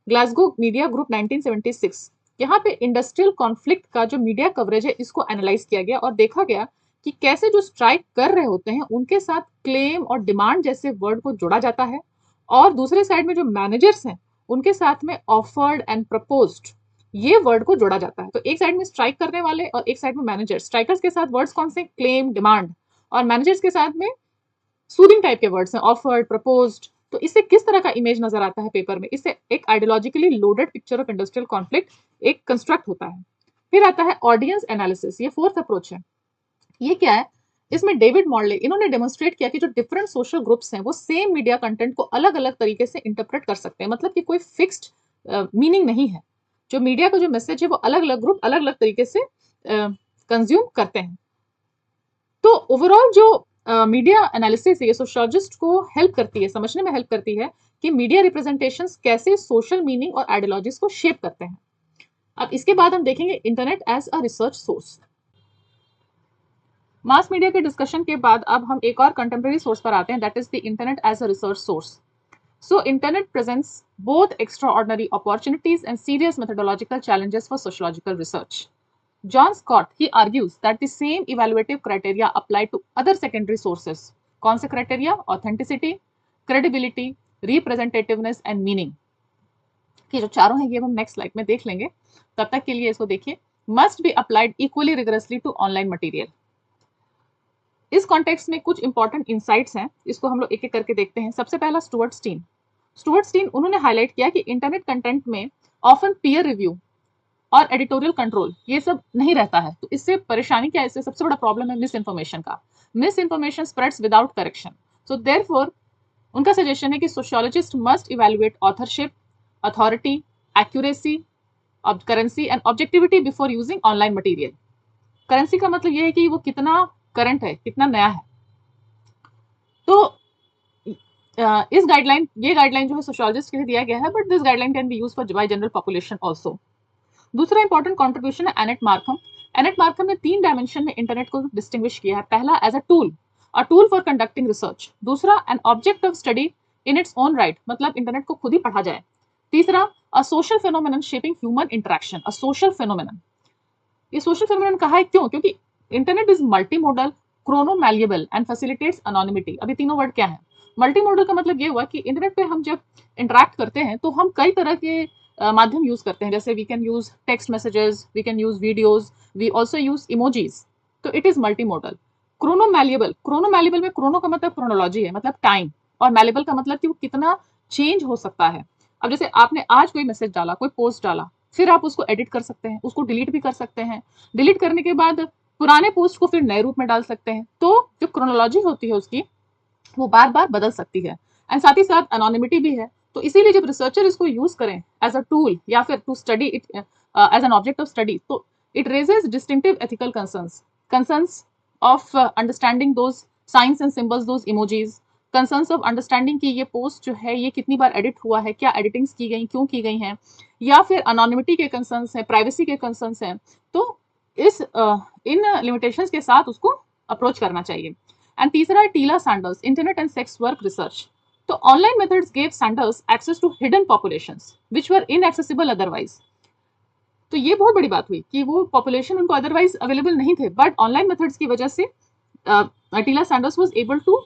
Glasgow media group 1976, यहाँ पे इंडस्ट्रियल कॉन्फ्लिक्ट का जो मीडिया कवरेज है इसको एनालाइज किया गया और देखा गया कि कैसे जो स्ट्राइक कर रहे होते हैं उनके साथ क्लेम और डिमांड जैसे वर्ड को जोड़ा जाता है, और दूसरे साइड में जो मैनेजर्स हैं उनके साथ में ऑफर्ड एंड प्रपोज्ड ये वर्ड को जोड़ा जाता है। तो एक साइड में स्ट्राइक करने वाले और एक साइड में मैनेजर, स्ट्राइकर्स के साथ वर्ड्स कौन से, क्लेम, डिमांड, और मैनेजर्स के साथ में सूदिंग टाइप के वर्ड्स हैं, ऑफर्ड, प्रपोज्ड। तो इससे किस तरह का इमेज नजर आता है पेपर में, इससे एक ideologically loaded picture of industrial conflict एक कंस्ट्रक्ट होता है। फिर आता है ऑडियंस एनालिसिस, ये फोर्थ अप्रोच है। ये क्या है, इसमें डेविड मॉर्ले इन्होंने डेमोन्स्ट्रेट किया कि जो डिफरेंट सोशल ग्रुप्स हैं वो सेम मीडिया कंटेंट को अलग अलग तरीके से इंटरप्रेट कर सकते हैं, मतलब कि कोई फिक्स्ड मीनिंग नहीं है। जो मीडिया का जो मैसेज है वो अलग अलग ग्रुप अलग अलग तरीके से कंज्यूम करते हैं। तो ओवरऑल जो मीडिया एनालिसिस है ये सोशियोलॉजिस्ट को हेल्प करती है, समझने में हेल्प करती है कि मीडिया रिप्रेजेंटेशंस कैसे सोशल मीनिंग और आइडियोलॉजीज को शेप करते हैं। अब इसके बाद हम देखेंगे internet as a research source. Mass media के डिस्कशन के बाद अब हम एक और कंटेम्प्रेरी सोर्स पर आते हैं, that is the internet as a research source. So internet presents both extraordinary opportunities and serious methodological challenges for sociological research. John Scott, he argues that the same evaluative criteria apply to other secondary sources. कौन से criteria? Authenticity, credibility, representativeness and meaning. कि जो चारों हैं ये हम next slide में देख लेंगे, तब तक के लिए इसको देखिए। Must be applied equally rigorously to online material. इस कॉन्टेक्स्ट में कुछ इंपॉर्टेंट इंसाइट्स हैं, इसको हम लोग एक एक करके देखते हैं। सबसे पहला स्टुअर्ट स्टीन। स्टुअर्ट स्टीन उन्होंने हाईलाइट किया कि इंटरनेट कंटेंट में ऑफन पीयर रिव्यू और एडिटोरियल कंट्रोल ये सब नहीं रहता है। तो इससे परेशानी क्या है, इससे सबसे बड़ा प्रॉब्लम है मिस इन्फॉर्मेशन का। Miss information spreads without correction. So therefore उनका सजेशन है कि sociologist must evaluate authorship, authority, accuracy, currency and objectivity before using online material. Currency का मतलब ये है कि वो कितना करंट है, कितना नया है। तो इस गाइडलाइन, ये गाइडलाइन जो है सोशियोलॉजिस्ट के लिए दिया गया है, but this guideline can be used for bye general population also. दूसरा इंपॉर्टेंट कंट्रीब्यूशन है एनेट मार्कम। एनेट मार्कम ने 3 डायमेंशन में इंटरनेट को डिस्टिंग्विश किया है। पहला as a tool for conducting research. दूसरा an object of study in its own right, मतलब इंटरनेट को खुद ही पढ़ा जाए। तीसरा अ social phenomenon shaping human interaction, a social phenomenon. ये सोशल फेनोमेनन कहा है क्यों? क्योंकि internet is multimodal, chrono malleable and facilitates anonymity. अभी तीनों वर्ड क्या है? मल्टीमोडल का मतलब ये हुआ कि इंटरनेट पे हम जब इंटरेक्ट करते हैं तो हम कई तरह के माध्यम यूज करते हैं, जैसे we can use text messages, we can use videos, we also use emojis. तो इट इज मल्टीमोडल। क्रोनो-मैल्येबल में क्रोनो का मतलब क्रोनोलॉजी है, मतलब टाइम, और मैल्येबल का मतलब कि वो कितना चेंज हो सकता है। अब जैसे आपने आज कोई मैसेज डाला, कोई पोस्ट डाला, फिर आप उसको एडिट कर सकते हैं, उसको डिलीट भी कर सकते हैं। डिलीट करने के बाद पुराने पोस्ट को फिर नए रूप में डाल सकते हैं। तो जो क्रोनोलॉजी होती है उसकी वो बार बार बदल सकती है, एंड साथ ही साथ एनोनिमिटी भी है। तो इसीलिए जब रिसर्चर इसको यूज करें एज अ टूल या फिर to study it as an object of study, तो it raises distinctive ethical concerns of understanding those signs and symbols, those emojis, concerns of understanding कि ये पोस्ट जो है ये कितनी बार एडिट हुआ है, क्या एडिटिंग्स की गई, क्यों की गई हैं, या फिर अनोनिमिटी के कंसर्न्स हैं, प्राइवेसी के कंसर्न्स हैं। तो इस इन लिमिटेशंस के साथ उसको अप्रोच करना चाहिए। एंड तीसरा है Teela Sanders, internet and sex work research. तो online methods gave Sanders access to hidden populations which were inaccessible otherwise. तो ये बहुत बड़ी बात हुई कि वो पॉपुलेशन उनको अदरवाइज अवेलेबल नहीं थे, बट ऑनलाइन मेथड्स की वजह से Teela Sanders was able to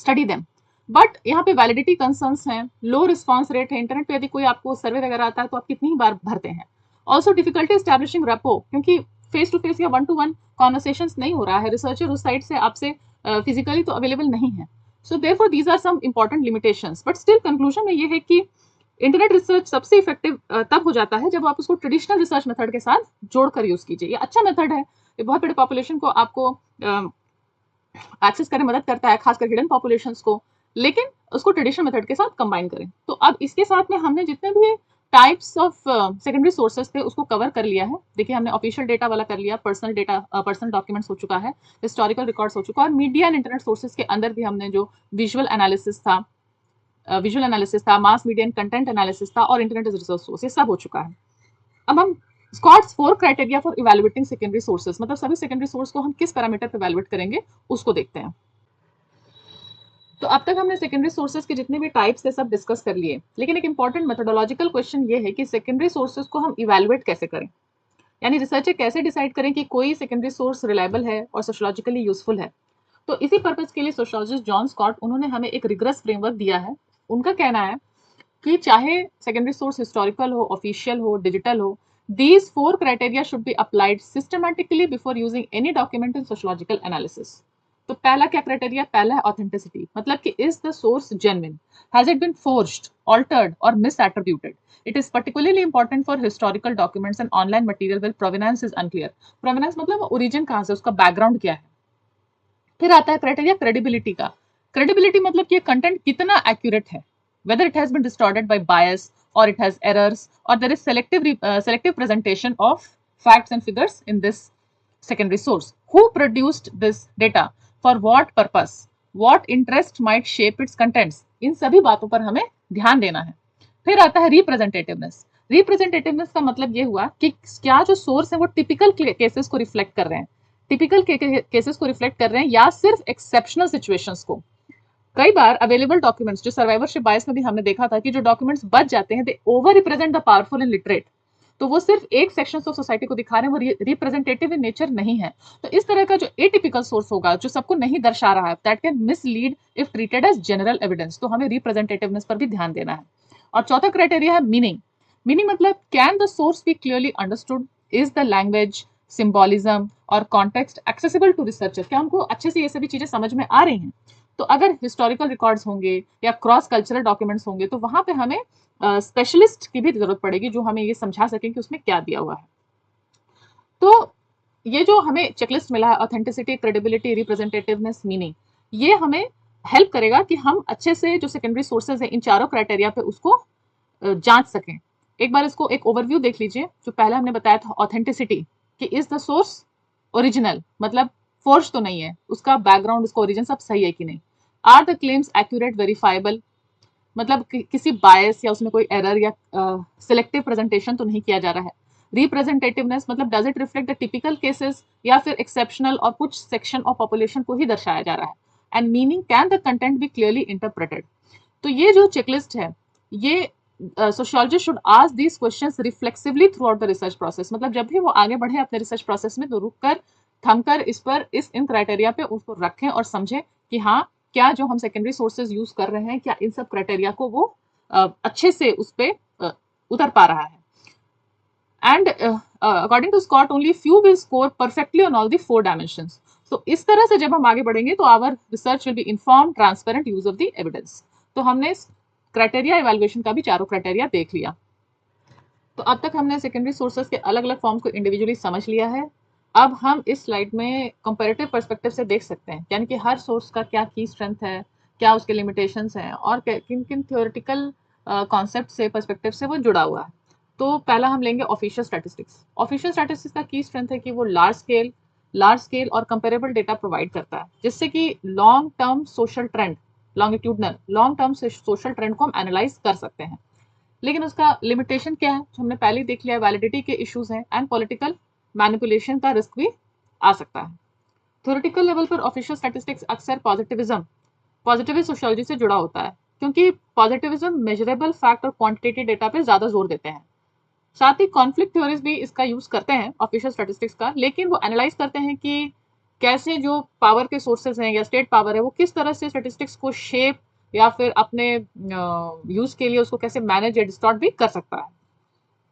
study them. But यहाँ पे वैलिडिटी कंसर्न्स हैं, लो रिस्पॉन्स रेट है। इंटरनेट पे यदि कोई आपको सर्वे वगैरह आता है तो आप कितनी ही बार भरते हैं। ऑल्सो डिफिकल्टी एस्टैब्लिशिंग रेपो, क्योंकि फेस टू फेस या 1-to-1 कॉन्वर्सेशंस नहीं हो रहा है, रिसर्चर उस साइड से आपसे फिजिकली तो अवेलेबल नहीं है। So therefore these are some important limitations, but still conclusion में ये है कि इंटरनेट रिसर्च सबसे इफेक्टिव तब हो जाता है जब आप उसको ट्रेडिशनल रिसर्च मेथड के साथ जोड़कर यूज कीजिए। ये अच्छा मेथड है, ये बहुत बड़े पॉपुलेशन को आपको एक्सेस करने में मदद करता है, खासकर हिडन पॉपुलेशंस को, लेकिन उसको ट्रेडिशनल मेथड के साथ कंबाइन करें। तो अब इसके साथ में हमने जितने भी टाइप्स ऑफ सेकेंडरी सोर्सेज थे उसको कवर कर लिया है। देखिए हमने ऑफिशियल डेटा वाला कर लिया, पर्सनल डेटा, पर्सनल डॉक्यूमेंट्स हो चुका है, हिस्टोरिकल रिकॉर्ड्स हो चुका है, और मीडिया एंड इंटरनेट सोर्सेज के अंदर भी हमने जो विजुअल एनालिसिस था, मास मीडिया एंड कंटेंट एनालिसिस था, और इंटरनेट रिसोर्स सोर्स, ये सब हो चुका है। अब हम Scott's 4 criteria for evaluating secondary sources, मतलब सभी सेकेंडरी सोर्स को हम किस पैरामीटर पे इवैल्यूएट करेंगे उसको देखते हैं। तो अब तक हमने सेकेंडरी सोर्सेज के जितने भी टाइप्स थे सब डिस्कस कर लिए, लेकिन एक इंपॉर्टेंट मेथोडोलॉजिकल क्वेश्चन ये है कि सेकेंडरी सोर्सेज को हम इवैल्यूएट कैसे करें, यानी रिसर्चर कैसे डिसाइड करें कि कोई सेकेंडरी सोर्स रिलायबल है और सोशियोलॉजिकली यूजफुल है। तो इसी पर्पज के लिए सोशियोलॉजिस्ट जॉन स्कॉट उन्होंने हमें एक रिग्रेस फ्रेमवर्क दिया है। उनका कहना है कि चाहे सेकेंडरी सोर्स हिस्टोरिकल हो, ऑफिशियल हो, डिजिटल हो, these 4 criteria should be applied systematically before using any document in sociological analysis. तो पहला क्या क्राइटेरिया, पहला है ऑथेंटिसिटी, मतलब कि is the source genuine, has it been forged, altered और misattributed. It is particularly important for historical documents and online material where provenance is unclear. Provenance मतलब origin कहाँ से, उसका बैकग्राउंड क्या है। फिर आता है क्राइटेरिया क्रेडिबिलिटी का। क्रेडिबिलिटी मतलब कि कंटेंट कितना एक्यूरेट है, whether it has been distorted by bias or it has errors or there is selective presentation of facts and figures in this secondary source. Who produced this data, for what purpose, what interest might shape its contents, इन सभी बातों पर हमें ध्यान देना है। फिर आता है रिप्रेजेंटेटिवनेस। रिप्रेजेंटेटिवनेस का मतलब ये हुआ कि क्या जो सोर्स है वो टिपिकल केसेस को रिफ्लेक्ट कर रहे हैं, टिपिकल केसेस को रिफ्लेक्ट कर रहे हैं या सिर्फ एक्सेप्शनल सिचुएशंस को। कई बार अवेलेबल डॉक्यूमेंट्स, जो सर्वाइवरशिप बायस में भी हमने देखा था कि जो डॉक्यूमेंट्स बच जाते हैं, they over represent the powerful and literate, तो वो सिर्फ एक सेक्शन ऑफ सोसाइटी को दिखा रहे हैं, वो रिप्रेजेंटेटिव इन नेचर नहीं है। तो इस तरह का जो एटिपिकल सोर्स होगा, जो सबको नहीं दर्शा रहा है, that can mislead if treated as general evidence, तो हमें रिप्रेजेंटेटिवनेस पर भी ध्यान देना है। और चौथा क्राइटेरिया है मीनिंग। मीनिंग मतलब can the source be clearly understood, is the language, symbolism और कॉन्टेक्स्ट एक्सेसिबल टू रिसर्चर, क्या हमको अच्छे से ये सभी चीजें समझ में आ रही हैं। तो अगर हिस्टोरिकल रिकॉर्ड्स होंगे या क्रॉस कल्चरल डॉक्यूमेंट्स होंगे तो वहां पे हमें स्पेशलिस्ट की भी जरूरत पड़ेगी जो हमें ये समझा सकें कि उसमें क्या दिया हुआ है। तो ये जो हमें चेकलिस्ट मिला है, ऑथेंटिसिटी, क्रेडिबिलिटी, रिप्रेजेंटेटिवनेस, मीनिंग, ये हमें हेल्प करेगा कि हम अच्छे से जो सेकेंडरी सोर्सेज है इन चारों क्राइटेरिया पे उसको जांच सकें। एक बार इसको एक ओवरव्यू देख लीजिए। जो पहले हमने बताया था ऑथेंटिसिटी, कि इज द सोर्स ओरिजिनल, मतलब फोर्ज तो नहीं है, उसका बैकग्राउंड, उसका ओरिजिन सब सही है कि नहीं। Are the claims accurate, verifiable, मतलब किसी बायस या उसमें कोई एरर या सिलेक्टिव प्रेजेंटेशन तो नहीं किया जा रहा है। रिप्रेजेंटेटिवनेस मतलब does it reflect the typical cases या फिर एक्सेप्शनल और कुछ सेक्शन ऑफ पॉपुलेशन को ही दर्शाया जा रहा है। And meaning, can the content be clearly interpreted. तो ये जो चेकलिस्ट है, ये sociologist should ask these questions reflexively throughout the research process, मतलब जब भी वो आगे बढ़े अपने रिसर्च प्रोसेस में तो रुक कर, थम कर इन क्राइटेरिया पे उसको रखें और समझें कि हाँ, क्या जो हम सेकेंडरी सोर्सेज यूज कर रहे हैं, क्या इन सब क्राइटेरिया को वो अच्छे से उस पर उतर पा रहा है। And according to Scott, only few will score perfectly on all the 4 dimensions. तो इस तरह से जब हम आगे बढ़ेंगे तो our research will be inform, transparent use of the evidence. तो हमने क्राइटेरिया इवैल्यूएशन का भी चारों क्राइटेरिया देख लिया। तो अब तक हमने सेकेंडरी सोर्सेज के अलग अलग फॉर्म को इंडिविजुअली समझ लिया है। अब हम इस स्लाइड में कंपैरेटिव पर्सपेक्टिव से देख सकते हैं, यानी कि हर सोर्स का क्या की स्ट्रेंथ है, क्या उसके लिमिटेशंस हैं और किन किन थ्योरेटिकल कॉन्सेप्ट से, पर्सपेक्टिव से वो जुड़ा हुआ है। तो पहला हम लेंगे ऑफिशियल स्टैटिस्टिक्स। ऑफिशियल स्टैटिस्टिक्स का की स्ट्रेंथ है कि वो लार्ज स्केल और कंपेरेबल डेटा प्रोवाइड करता है, जिससे कि long term social trend, longitudinal long term social trend को हम एनालाइज कर सकते हैं। लेकिन उसका लिमिटेशन क्या है, जो हमने पहले देख लिया, वैलिडिटी के इश्यूज हैं एंड पॉलिटिकल मैनिपुलेशन का रिस्क भी आ सकता है। थ्योरेटिकल लेवल पर ऑफिशियल स्टैटिस्टिक्स अक्सर पॉजिटिव सोशियोलॉजी से जुड़ा होता है, क्योंकि पॉजिटिविज्म मेजरेबल फैक्ट और क्वांटिटेटिव डेटा पे ज्यादा जोर देते हैं। साथ ही कॉन्फ्लिक्ट थ्योरीज भी इसका यूज करते हैं ऑफिशियल स्टैटिस्टिक्स का, लेकिन वो एनालाइज करते हैं कि कैसे जो पावर के सोर्सेज हैं या स्टेट पावर है वो किस तरह से स्टैटिस्टिक्स को शेप या फिर अपने यूज के लिए उसको कैसे मैनेज या डिस्टॉर्ट भी कर सकता है।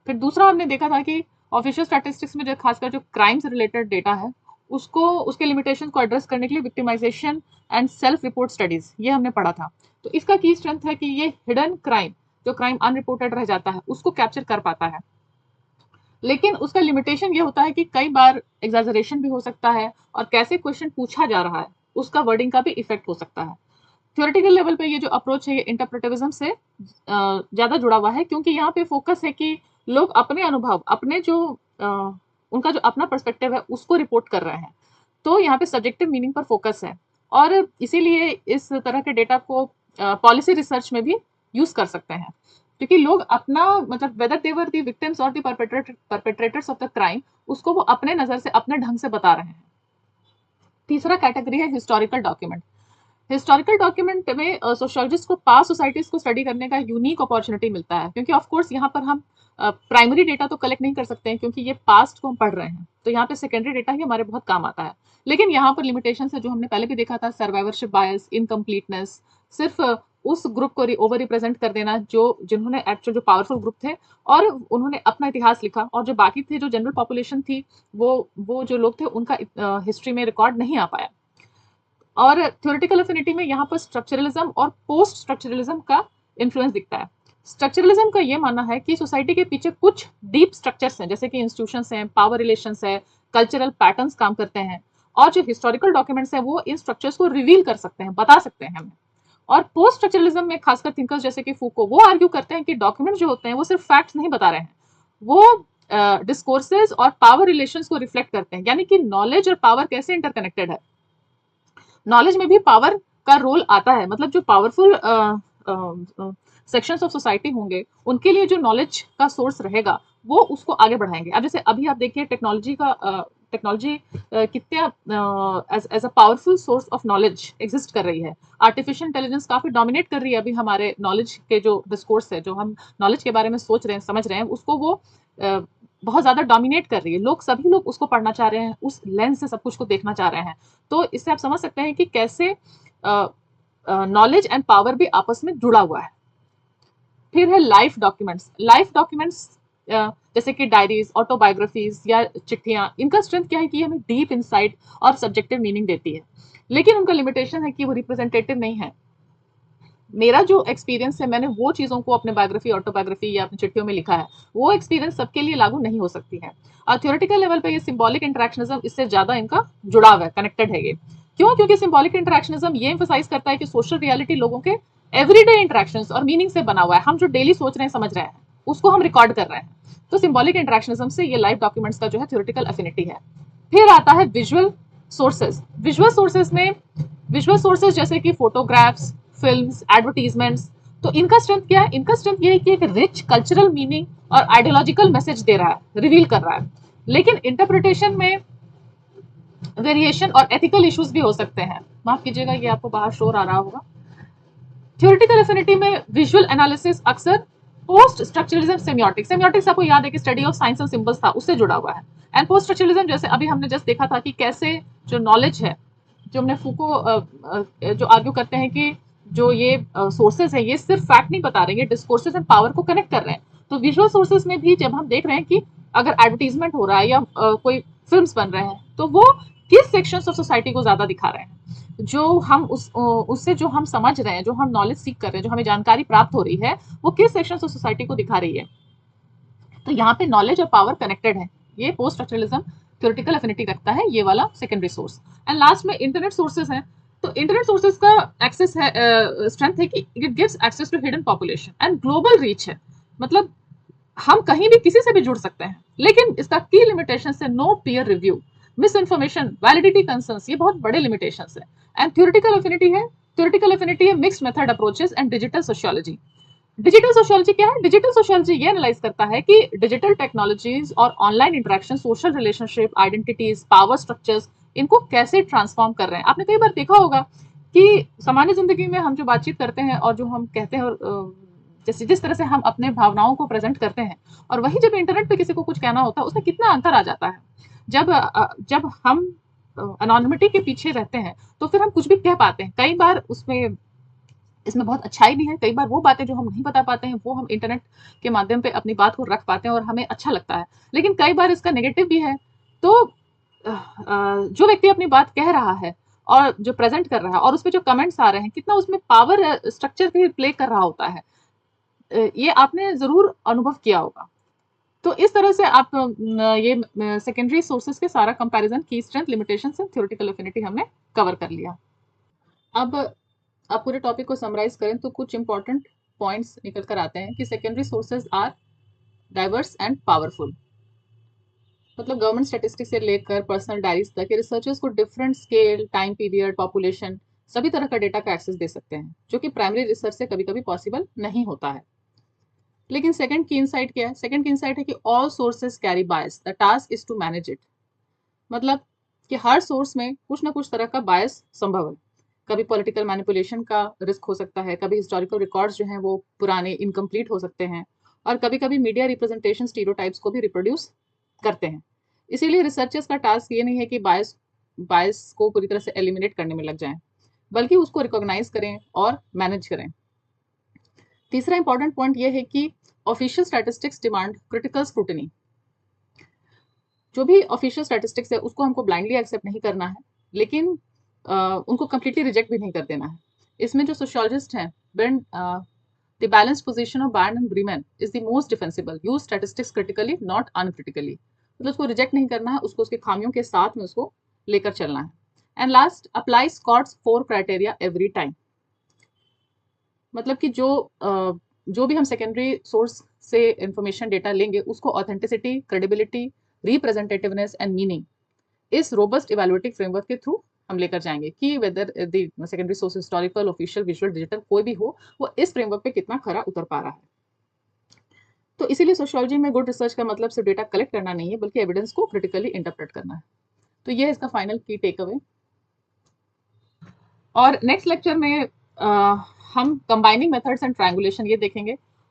फिर दूसरा हमने देखा था कि ऑफिशियल स्टैटिस्टिक्स में जो खासकर जो क्राइम से रिलेटेड डेटा है उसको, उसके लिमिटेशन को एड्रेस करने के लिए victimisation and self report studies, ये हमने पढ़ा था। तो इसका की स्ट्रेंथ है कि ये हिडन क्राइम, जो क्राइम अनरिपोर्टेड रह जाता है, उसको कैप्चर कर पाता है। लेकिन उसका लिमिटेशन ये होता है कि कई बार एग्जैजरेशन भी हो सकता है और कैसे क्वेश्चन पूछा जा रहा है उसका वर्डिंग का भी इफेक्ट हो सकता है। थ्योरेटिकल लेवल पे ये जो अप्रोच है ये इंटरप्रेटिविज्म से ज़्यादा जुड़ा हुआ है, क्योंकि यहाँ पे फोकस है कि लोग अपने अनुभव, अपने जो उनका जो अपना पर्सपेक्टिव है उसको रिपोर्ट कर रहे हैं। तो यहाँ पे सब्जेक्टिव मीनिंग पर फोकस है, और इसीलिए इस तरह के डेटा को पॉलिसी रिसर्च में भी यूज कर सकते हैं, क्योंकि लोग अपना मतलब whether they were the victims और the perpetrators of the crime, उसको वो अपने नजर से अपने ढंग से बता रहे हैं। तीसरा कैटेगरी है हिस्टोरिकल डॉक्यूमेंट। हिस्टोरिकल डॉक्यूमेंट में सोशियोलॉजिस्ट को पास्ट सोसाइटीज को स्टडी करने का यूनिक अपॉर्चुनिटी मिलता है, क्योंकि ऑफ कोर्स यहाँ पर हम प्राइमरी डेटा तो कलेक्ट नहीं कर सकते हैं, क्योंकि ये पास्ट को हम पढ़ रहे हैं, तो यहाँ पे सेकेंडरी डेटा ही हमारे बहुत काम आता है। लेकिन यहाँ पर लिमिटेशन है, जो हमने पहले भी देखा था, सर्वाइवरशिप बायस, इनकम्प्लीटनेस, सिर्फ उस ग्रुप को ओवर रिप्रेजेंट कर देना जो जिन्होंने एक्चुअल जो पावरफुल ग्रुप थे और उन्होंने अपना इतिहास लिखा, और जो बाकी थे जो जनरल पॉपुलेशन थी वो जो लोग थे उनका हिस्ट्री में रिकॉर्ड नहीं आ पाया। और थ्योरेटिकल अफिनिटी में यहाँ पर स्ट्रक्चरलिज्म और पोस्ट स्ट्रक्चरलिज्म का इन्फ्लुएंस दिखता है। स्ट्रक्चरलिज्म का ये मानना है कि सोसाइटी के पीछे कुछ डीप स्ट्रक्चर्स हैं, जैसे कि इंस्टीट्यूशंस हैं, पावर रिलेशंस है, कल्चरल पैटर्न्स काम करते हैं, और जो हिस्टोरिकल डॉक्यूमेंट्स हैं वो इन स्ट्रक्चर्स को रिवील कर सकते हैं, बता सकते हैं हमें। और पोस्ट स्ट्रक्चरलिज्म में खासकर थिंकर्स जैसे कि फूको वो आर्ग्यू करते हैं कि डॉक्यूमेंट जो होते हैं वो सिर्फ फैक्ट्स नहीं बता रहे हैं, वो डिस्कोर्सेज और पावर रिलेशंस को रिफ्लेक्ट करते हैं, यानी कि नॉलेज और पावर कैसे इंटरकनेक्टेड है। नॉलेज में भी पावर का रोल आता है, मतलब जो पावरफुल सेक्शंस ऑफ सोसाइटी होंगे उनके लिए जो नॉलेज का सोर्स रहेगा वो उसको आगे बढ़ाएंगे। अब जैसे अभी आप देखिए टेक्नोलॉजी कितना as a powerful source of knowledge exist कर रही है। आर्टिफिशियल इंटेलिजेंस काफी डोमिनेट कर रही है अभी हमारे नॉलेज के जो डिस्कोर्स है, जो हम नॉलेज के बारे में सोच रहे हैं, समझ रहे हैं, उसको वो बहुत ज्यादा डोमिनेट कर रही है। सभी लोग उसको पढ़ना चाह रहे हैं, उस लेंस से सब कुछ को देखना चाह रहे हैं। तो इससे आप समझ सकते हैं कि कैसे नॉलेज एंड पावर भी आपस में जुड़ा हुआ है। फिर है लाइफ डॉक्यूमेंट्स। लाइफ डॉक्यूमेंट्स जैसे कि डायरीज, ऑटोबायोग्राफीज या चिट्ठियां, इनका स्ट्रेंथ क्या है कि हमें डीप इंसाइट और सब्जेक्टिव मीनिंग देती है, लेकिन उनका लिमिटेशन है कि वो रिप्रेजेंटेटिव नहीं है। मेरा जो एक्सपीरियंस है, मैंने वो चीज़ों को अपने बायोग्राफी, ऑटोबायोग्राफी या अपनी चिट्ठियों में लिखा है, वो एक्सपीरियंस सबके लिए लागू नहीं हो सकती है। और थ्योरेटिकल लेवल पे ये सिंबॉलिक इंटरेक्शनिज्म इससे ज़्यादा इनका जुड़ाव है, कनेक्टेड है ये। क्यों? क्योंकि सिंबॉलिक इंटरेक्शनिज्म ये एम्फसाइज करता है कि सोशल रियलिटी लोगों के एवरीडे इंटरेक्शंस और मीनिंग से बना हुआ है। हम जो डेली सोच रहे हैं, समझ रहे हैं, उसको हम रिकॉर्ड कर रहे हैं। तो सिंबॉलिक इंटरेक्शनिज्म से ये लाइव डॉक्यूमेंट्स का जो है थ्योरेटिकल अफिनिटी है। फिर आता है विजुअल सोर्सेज। विजुअल सोर्सेज जैसे कि फोटोग्राफ्स, फिल्म्स, एडवर्टीजमेंट्स, तो इनका स्ट्रेंथ क्या है? इनका स्ट्रेंथ ये है कि एक रिच कल्चरल मीनिंग और आइडियोलॉजिकल मैसेज दे रहा है, रिवील कर रहा है। लेकिन इंटरप्रिटेशन में वेरिएशन और एथिकल इश्यूज भी हो सकते हैं। माफ कीजिएगा, ये आपको बाहर शोर आ रहा होगा। थ्योरेटिकल एफिनिटी में विजुअल एनालिसिस अक्सर पोस्ट स्ट्रक्चरलिज्म, सेमियोटिक्स आपको याद है कि study of science and symbols था, उससे जुड़ा हुआ है। एंड पोस्ट स्ट्रक्चरलिज्म जैसे अभी हमने जस्ट देखा था कि कैसे जो नॉलेज है, जो हमने फूको जो आर्ग्यू करते हैं कि जो ये सोर्सेज है ये सिर्फ फैक्ट नहीं बता रहे, ये डिस्कोर्सेज एंड पावर को कनेक्ट कर रहे हैं। तो विजुअल सोर्सेज में भी जब हम देख रहे हैं कि अगर एडवर्टीजमेंट हो रहा है या कोई फिल्म्स बन रहे हैं, तो वो किस सेक्शंस ऑफ सोसाइटी को ज्यादा दिखा रहे हैं, जो हम उससे जो हम समझ रहे हैं, जो हम नॉलेज सीख कर रहे हैं, जो हमें जानकारी प्राप्त हो रही है, वो किस सेक्शन ऑफ सोसाइटी को दिखा रही है। तो यहाँ पे नॉलेज और पावर कनेक्टेड है। ये पोस्ट स्ट्रक्चरलिज्म थ्योरेटिकल एफिनिटी रखता है, ये वाला सेकेंडरी सोर्स। एंड लास्ट में इंटरनेट सोर्सेज हैं। तो इंटरनेट सोर्सेज का एक्सेस है, स्ट्रेंथ है कि it gives access to hidden population and global reach है। मतलब हम कहीं भी किसी से भी जुड़ सकते हैं, लेकिन इसका की लिमिटेशन है no peer review, misinformation, validity concerns, ये बहुत बड़े लिमिटेशंस है। एंड थ्योरेटिकल एफिनिटी है mixed method approaches and digital sociology. Digital sociology क्या है? डिजिटल सोशियोलॉजी ये एनालाइज करता है कि डिजिटल टेक्नोलॉजीज और online interaction social relationship, identities, power structures, इनको कैसे ट्रांसफॉर्म कर रहे हैं। आपने कई बार देखा होगा कि सामान्य जिंदगी में हम जो बातचीत करते हैं और जो हम कहते हैं, और जैसे जिस तरह से हम अपने भावनाओं को प्रेजेंट करते हैं, और वही जब इंटरनेट पे किसी को कुछ कहना होता है, उसमें कितना अंतर आ जाता है। जब हम अनोनिमिटी के पीछे रहते हैं तो फिर हम कुछ भी कह पाते हैं। कई बार इसमें बहुत अच्छाई भी है, कई बार वो बातें जो हम नहीं बता पाते हैं वो हम इंटरनेट के माध्यम पे अपनी बात को रख पाते हैं और हमें अच्छा लगता है, लेकिन कई बार इसका नेगेटिव भी है। तो जो व्यक्ति अपनी बात कह रहा है और जो प्रेजेंट कर रहा है और उसपे जो कमेंट्स आ रहे हैं, कितना उसमें पावर स्ट्रक्चर भी प्ले कर रहा होता है, ये आपने जरूर अनुभव किया होगा। तो इस तरह से आप ये सेकेंडरी सोर्सेज के सारा कंपैरिजन, की स्ट्रेंथ, लिमिटेशन से थ्योरेटिकल एफिनिटी हमने कवर कर लिया। अब आप पूरे टॉपिक को समराइज करें तो कुछ इंपॉर्टेंट पॉइंट्स निकल कर आते हैं कि secondary sources are diverse and powerful. मतलब गवर्नमेंट स्टैटिस्टिक्स से लेकर पर्सनल डायरीज तक रिसर्चर्स को different scale, time period, population, सभी तरह का डेटा का एक्सेस दे सकते हैं, जो कि प्राइमरी रिसर्च से कभी कभी पॉसिबल नहीं होता है। लेकिन सेकंड की इनसाइट क्या है? सेकंड की इनसाइट है कि all sources carry bias, the task is to manage it. मतलब कि हर सोर्स में कुछ ना कुछ तरह का बायस संभव है। कभी पॉलिटिकल मैनिपुलेशन का रिस्क हो सकता है, कभी हिस्टोरिकल रिकॉर्ड्स जो हैं वो पुराने इनकम्प्लीट हो सकते हैं, और कभी कभी मीडिया रिप्रेजेंटेशन स्टीरियोटाइप्स को भी रिप्रोड्यूस करते हैं। इसीलिए रिसर्चर्स का टास्क ये नहीं है कि बायस बायस को पूरी तरह से एलिमिनेट करने में लग जाएं, बल्कि उसको रिकॉग्नाइज करें और मैनेज करें। तीसरा इंपॉर्टेंट पॉइंट ये है कि official statistics demand critical scrutiny. जो भी ऑफिशियल स्टैटिस्टिक्स है उसको हमको ब्लाइंडली एक्सेप्ट नहीं करना है, लेकिन उनको कंप्लीटली रिजेक्ट भी नहीं कर देना है। इसमें जो सोशियोलॉजिस्ट हैं, ब्रेंड the balance position of Bern and Bryman is the most defensible, use statistics critically not uncritically. मतलब उसको रिजेक्ट नहीं करना है, उसको उसके खामियों के साथ में उसको लेकर चलना है। And last, apply Scott's 4 criteria every time. मतलब कि जो भी हम सेकेंडरी सोर्स से इंफॉर्मेशन डेटा लेंगे उसको authenticity, credibility, representativeness and meaning इस रोबस्ट इवैल्यूएटिव फ्रेमवर्क के थ्रू हम लेकर जाएंगे कि whether the secondary source historical, official, visual, digital कोई भी हो, वो इस फ्रेमवर्क पे कितना खरा उतर पा रहा है। तो इसीलिए सोशियोलॉजी में गुड रिसर्च का मतलब सिर्फ डेटा कलेक्ट करना नहीं है, बल्कि एविडेंस को क्रिटिकली इंटरप्रेट करना है। तो ये है इसका फाइनल की टेक अवे। और नेक्स्ट लेक्चर में हम कंबाइनिंग मेथड्स एंड ट्रायंगुलेशन ये देखेंगे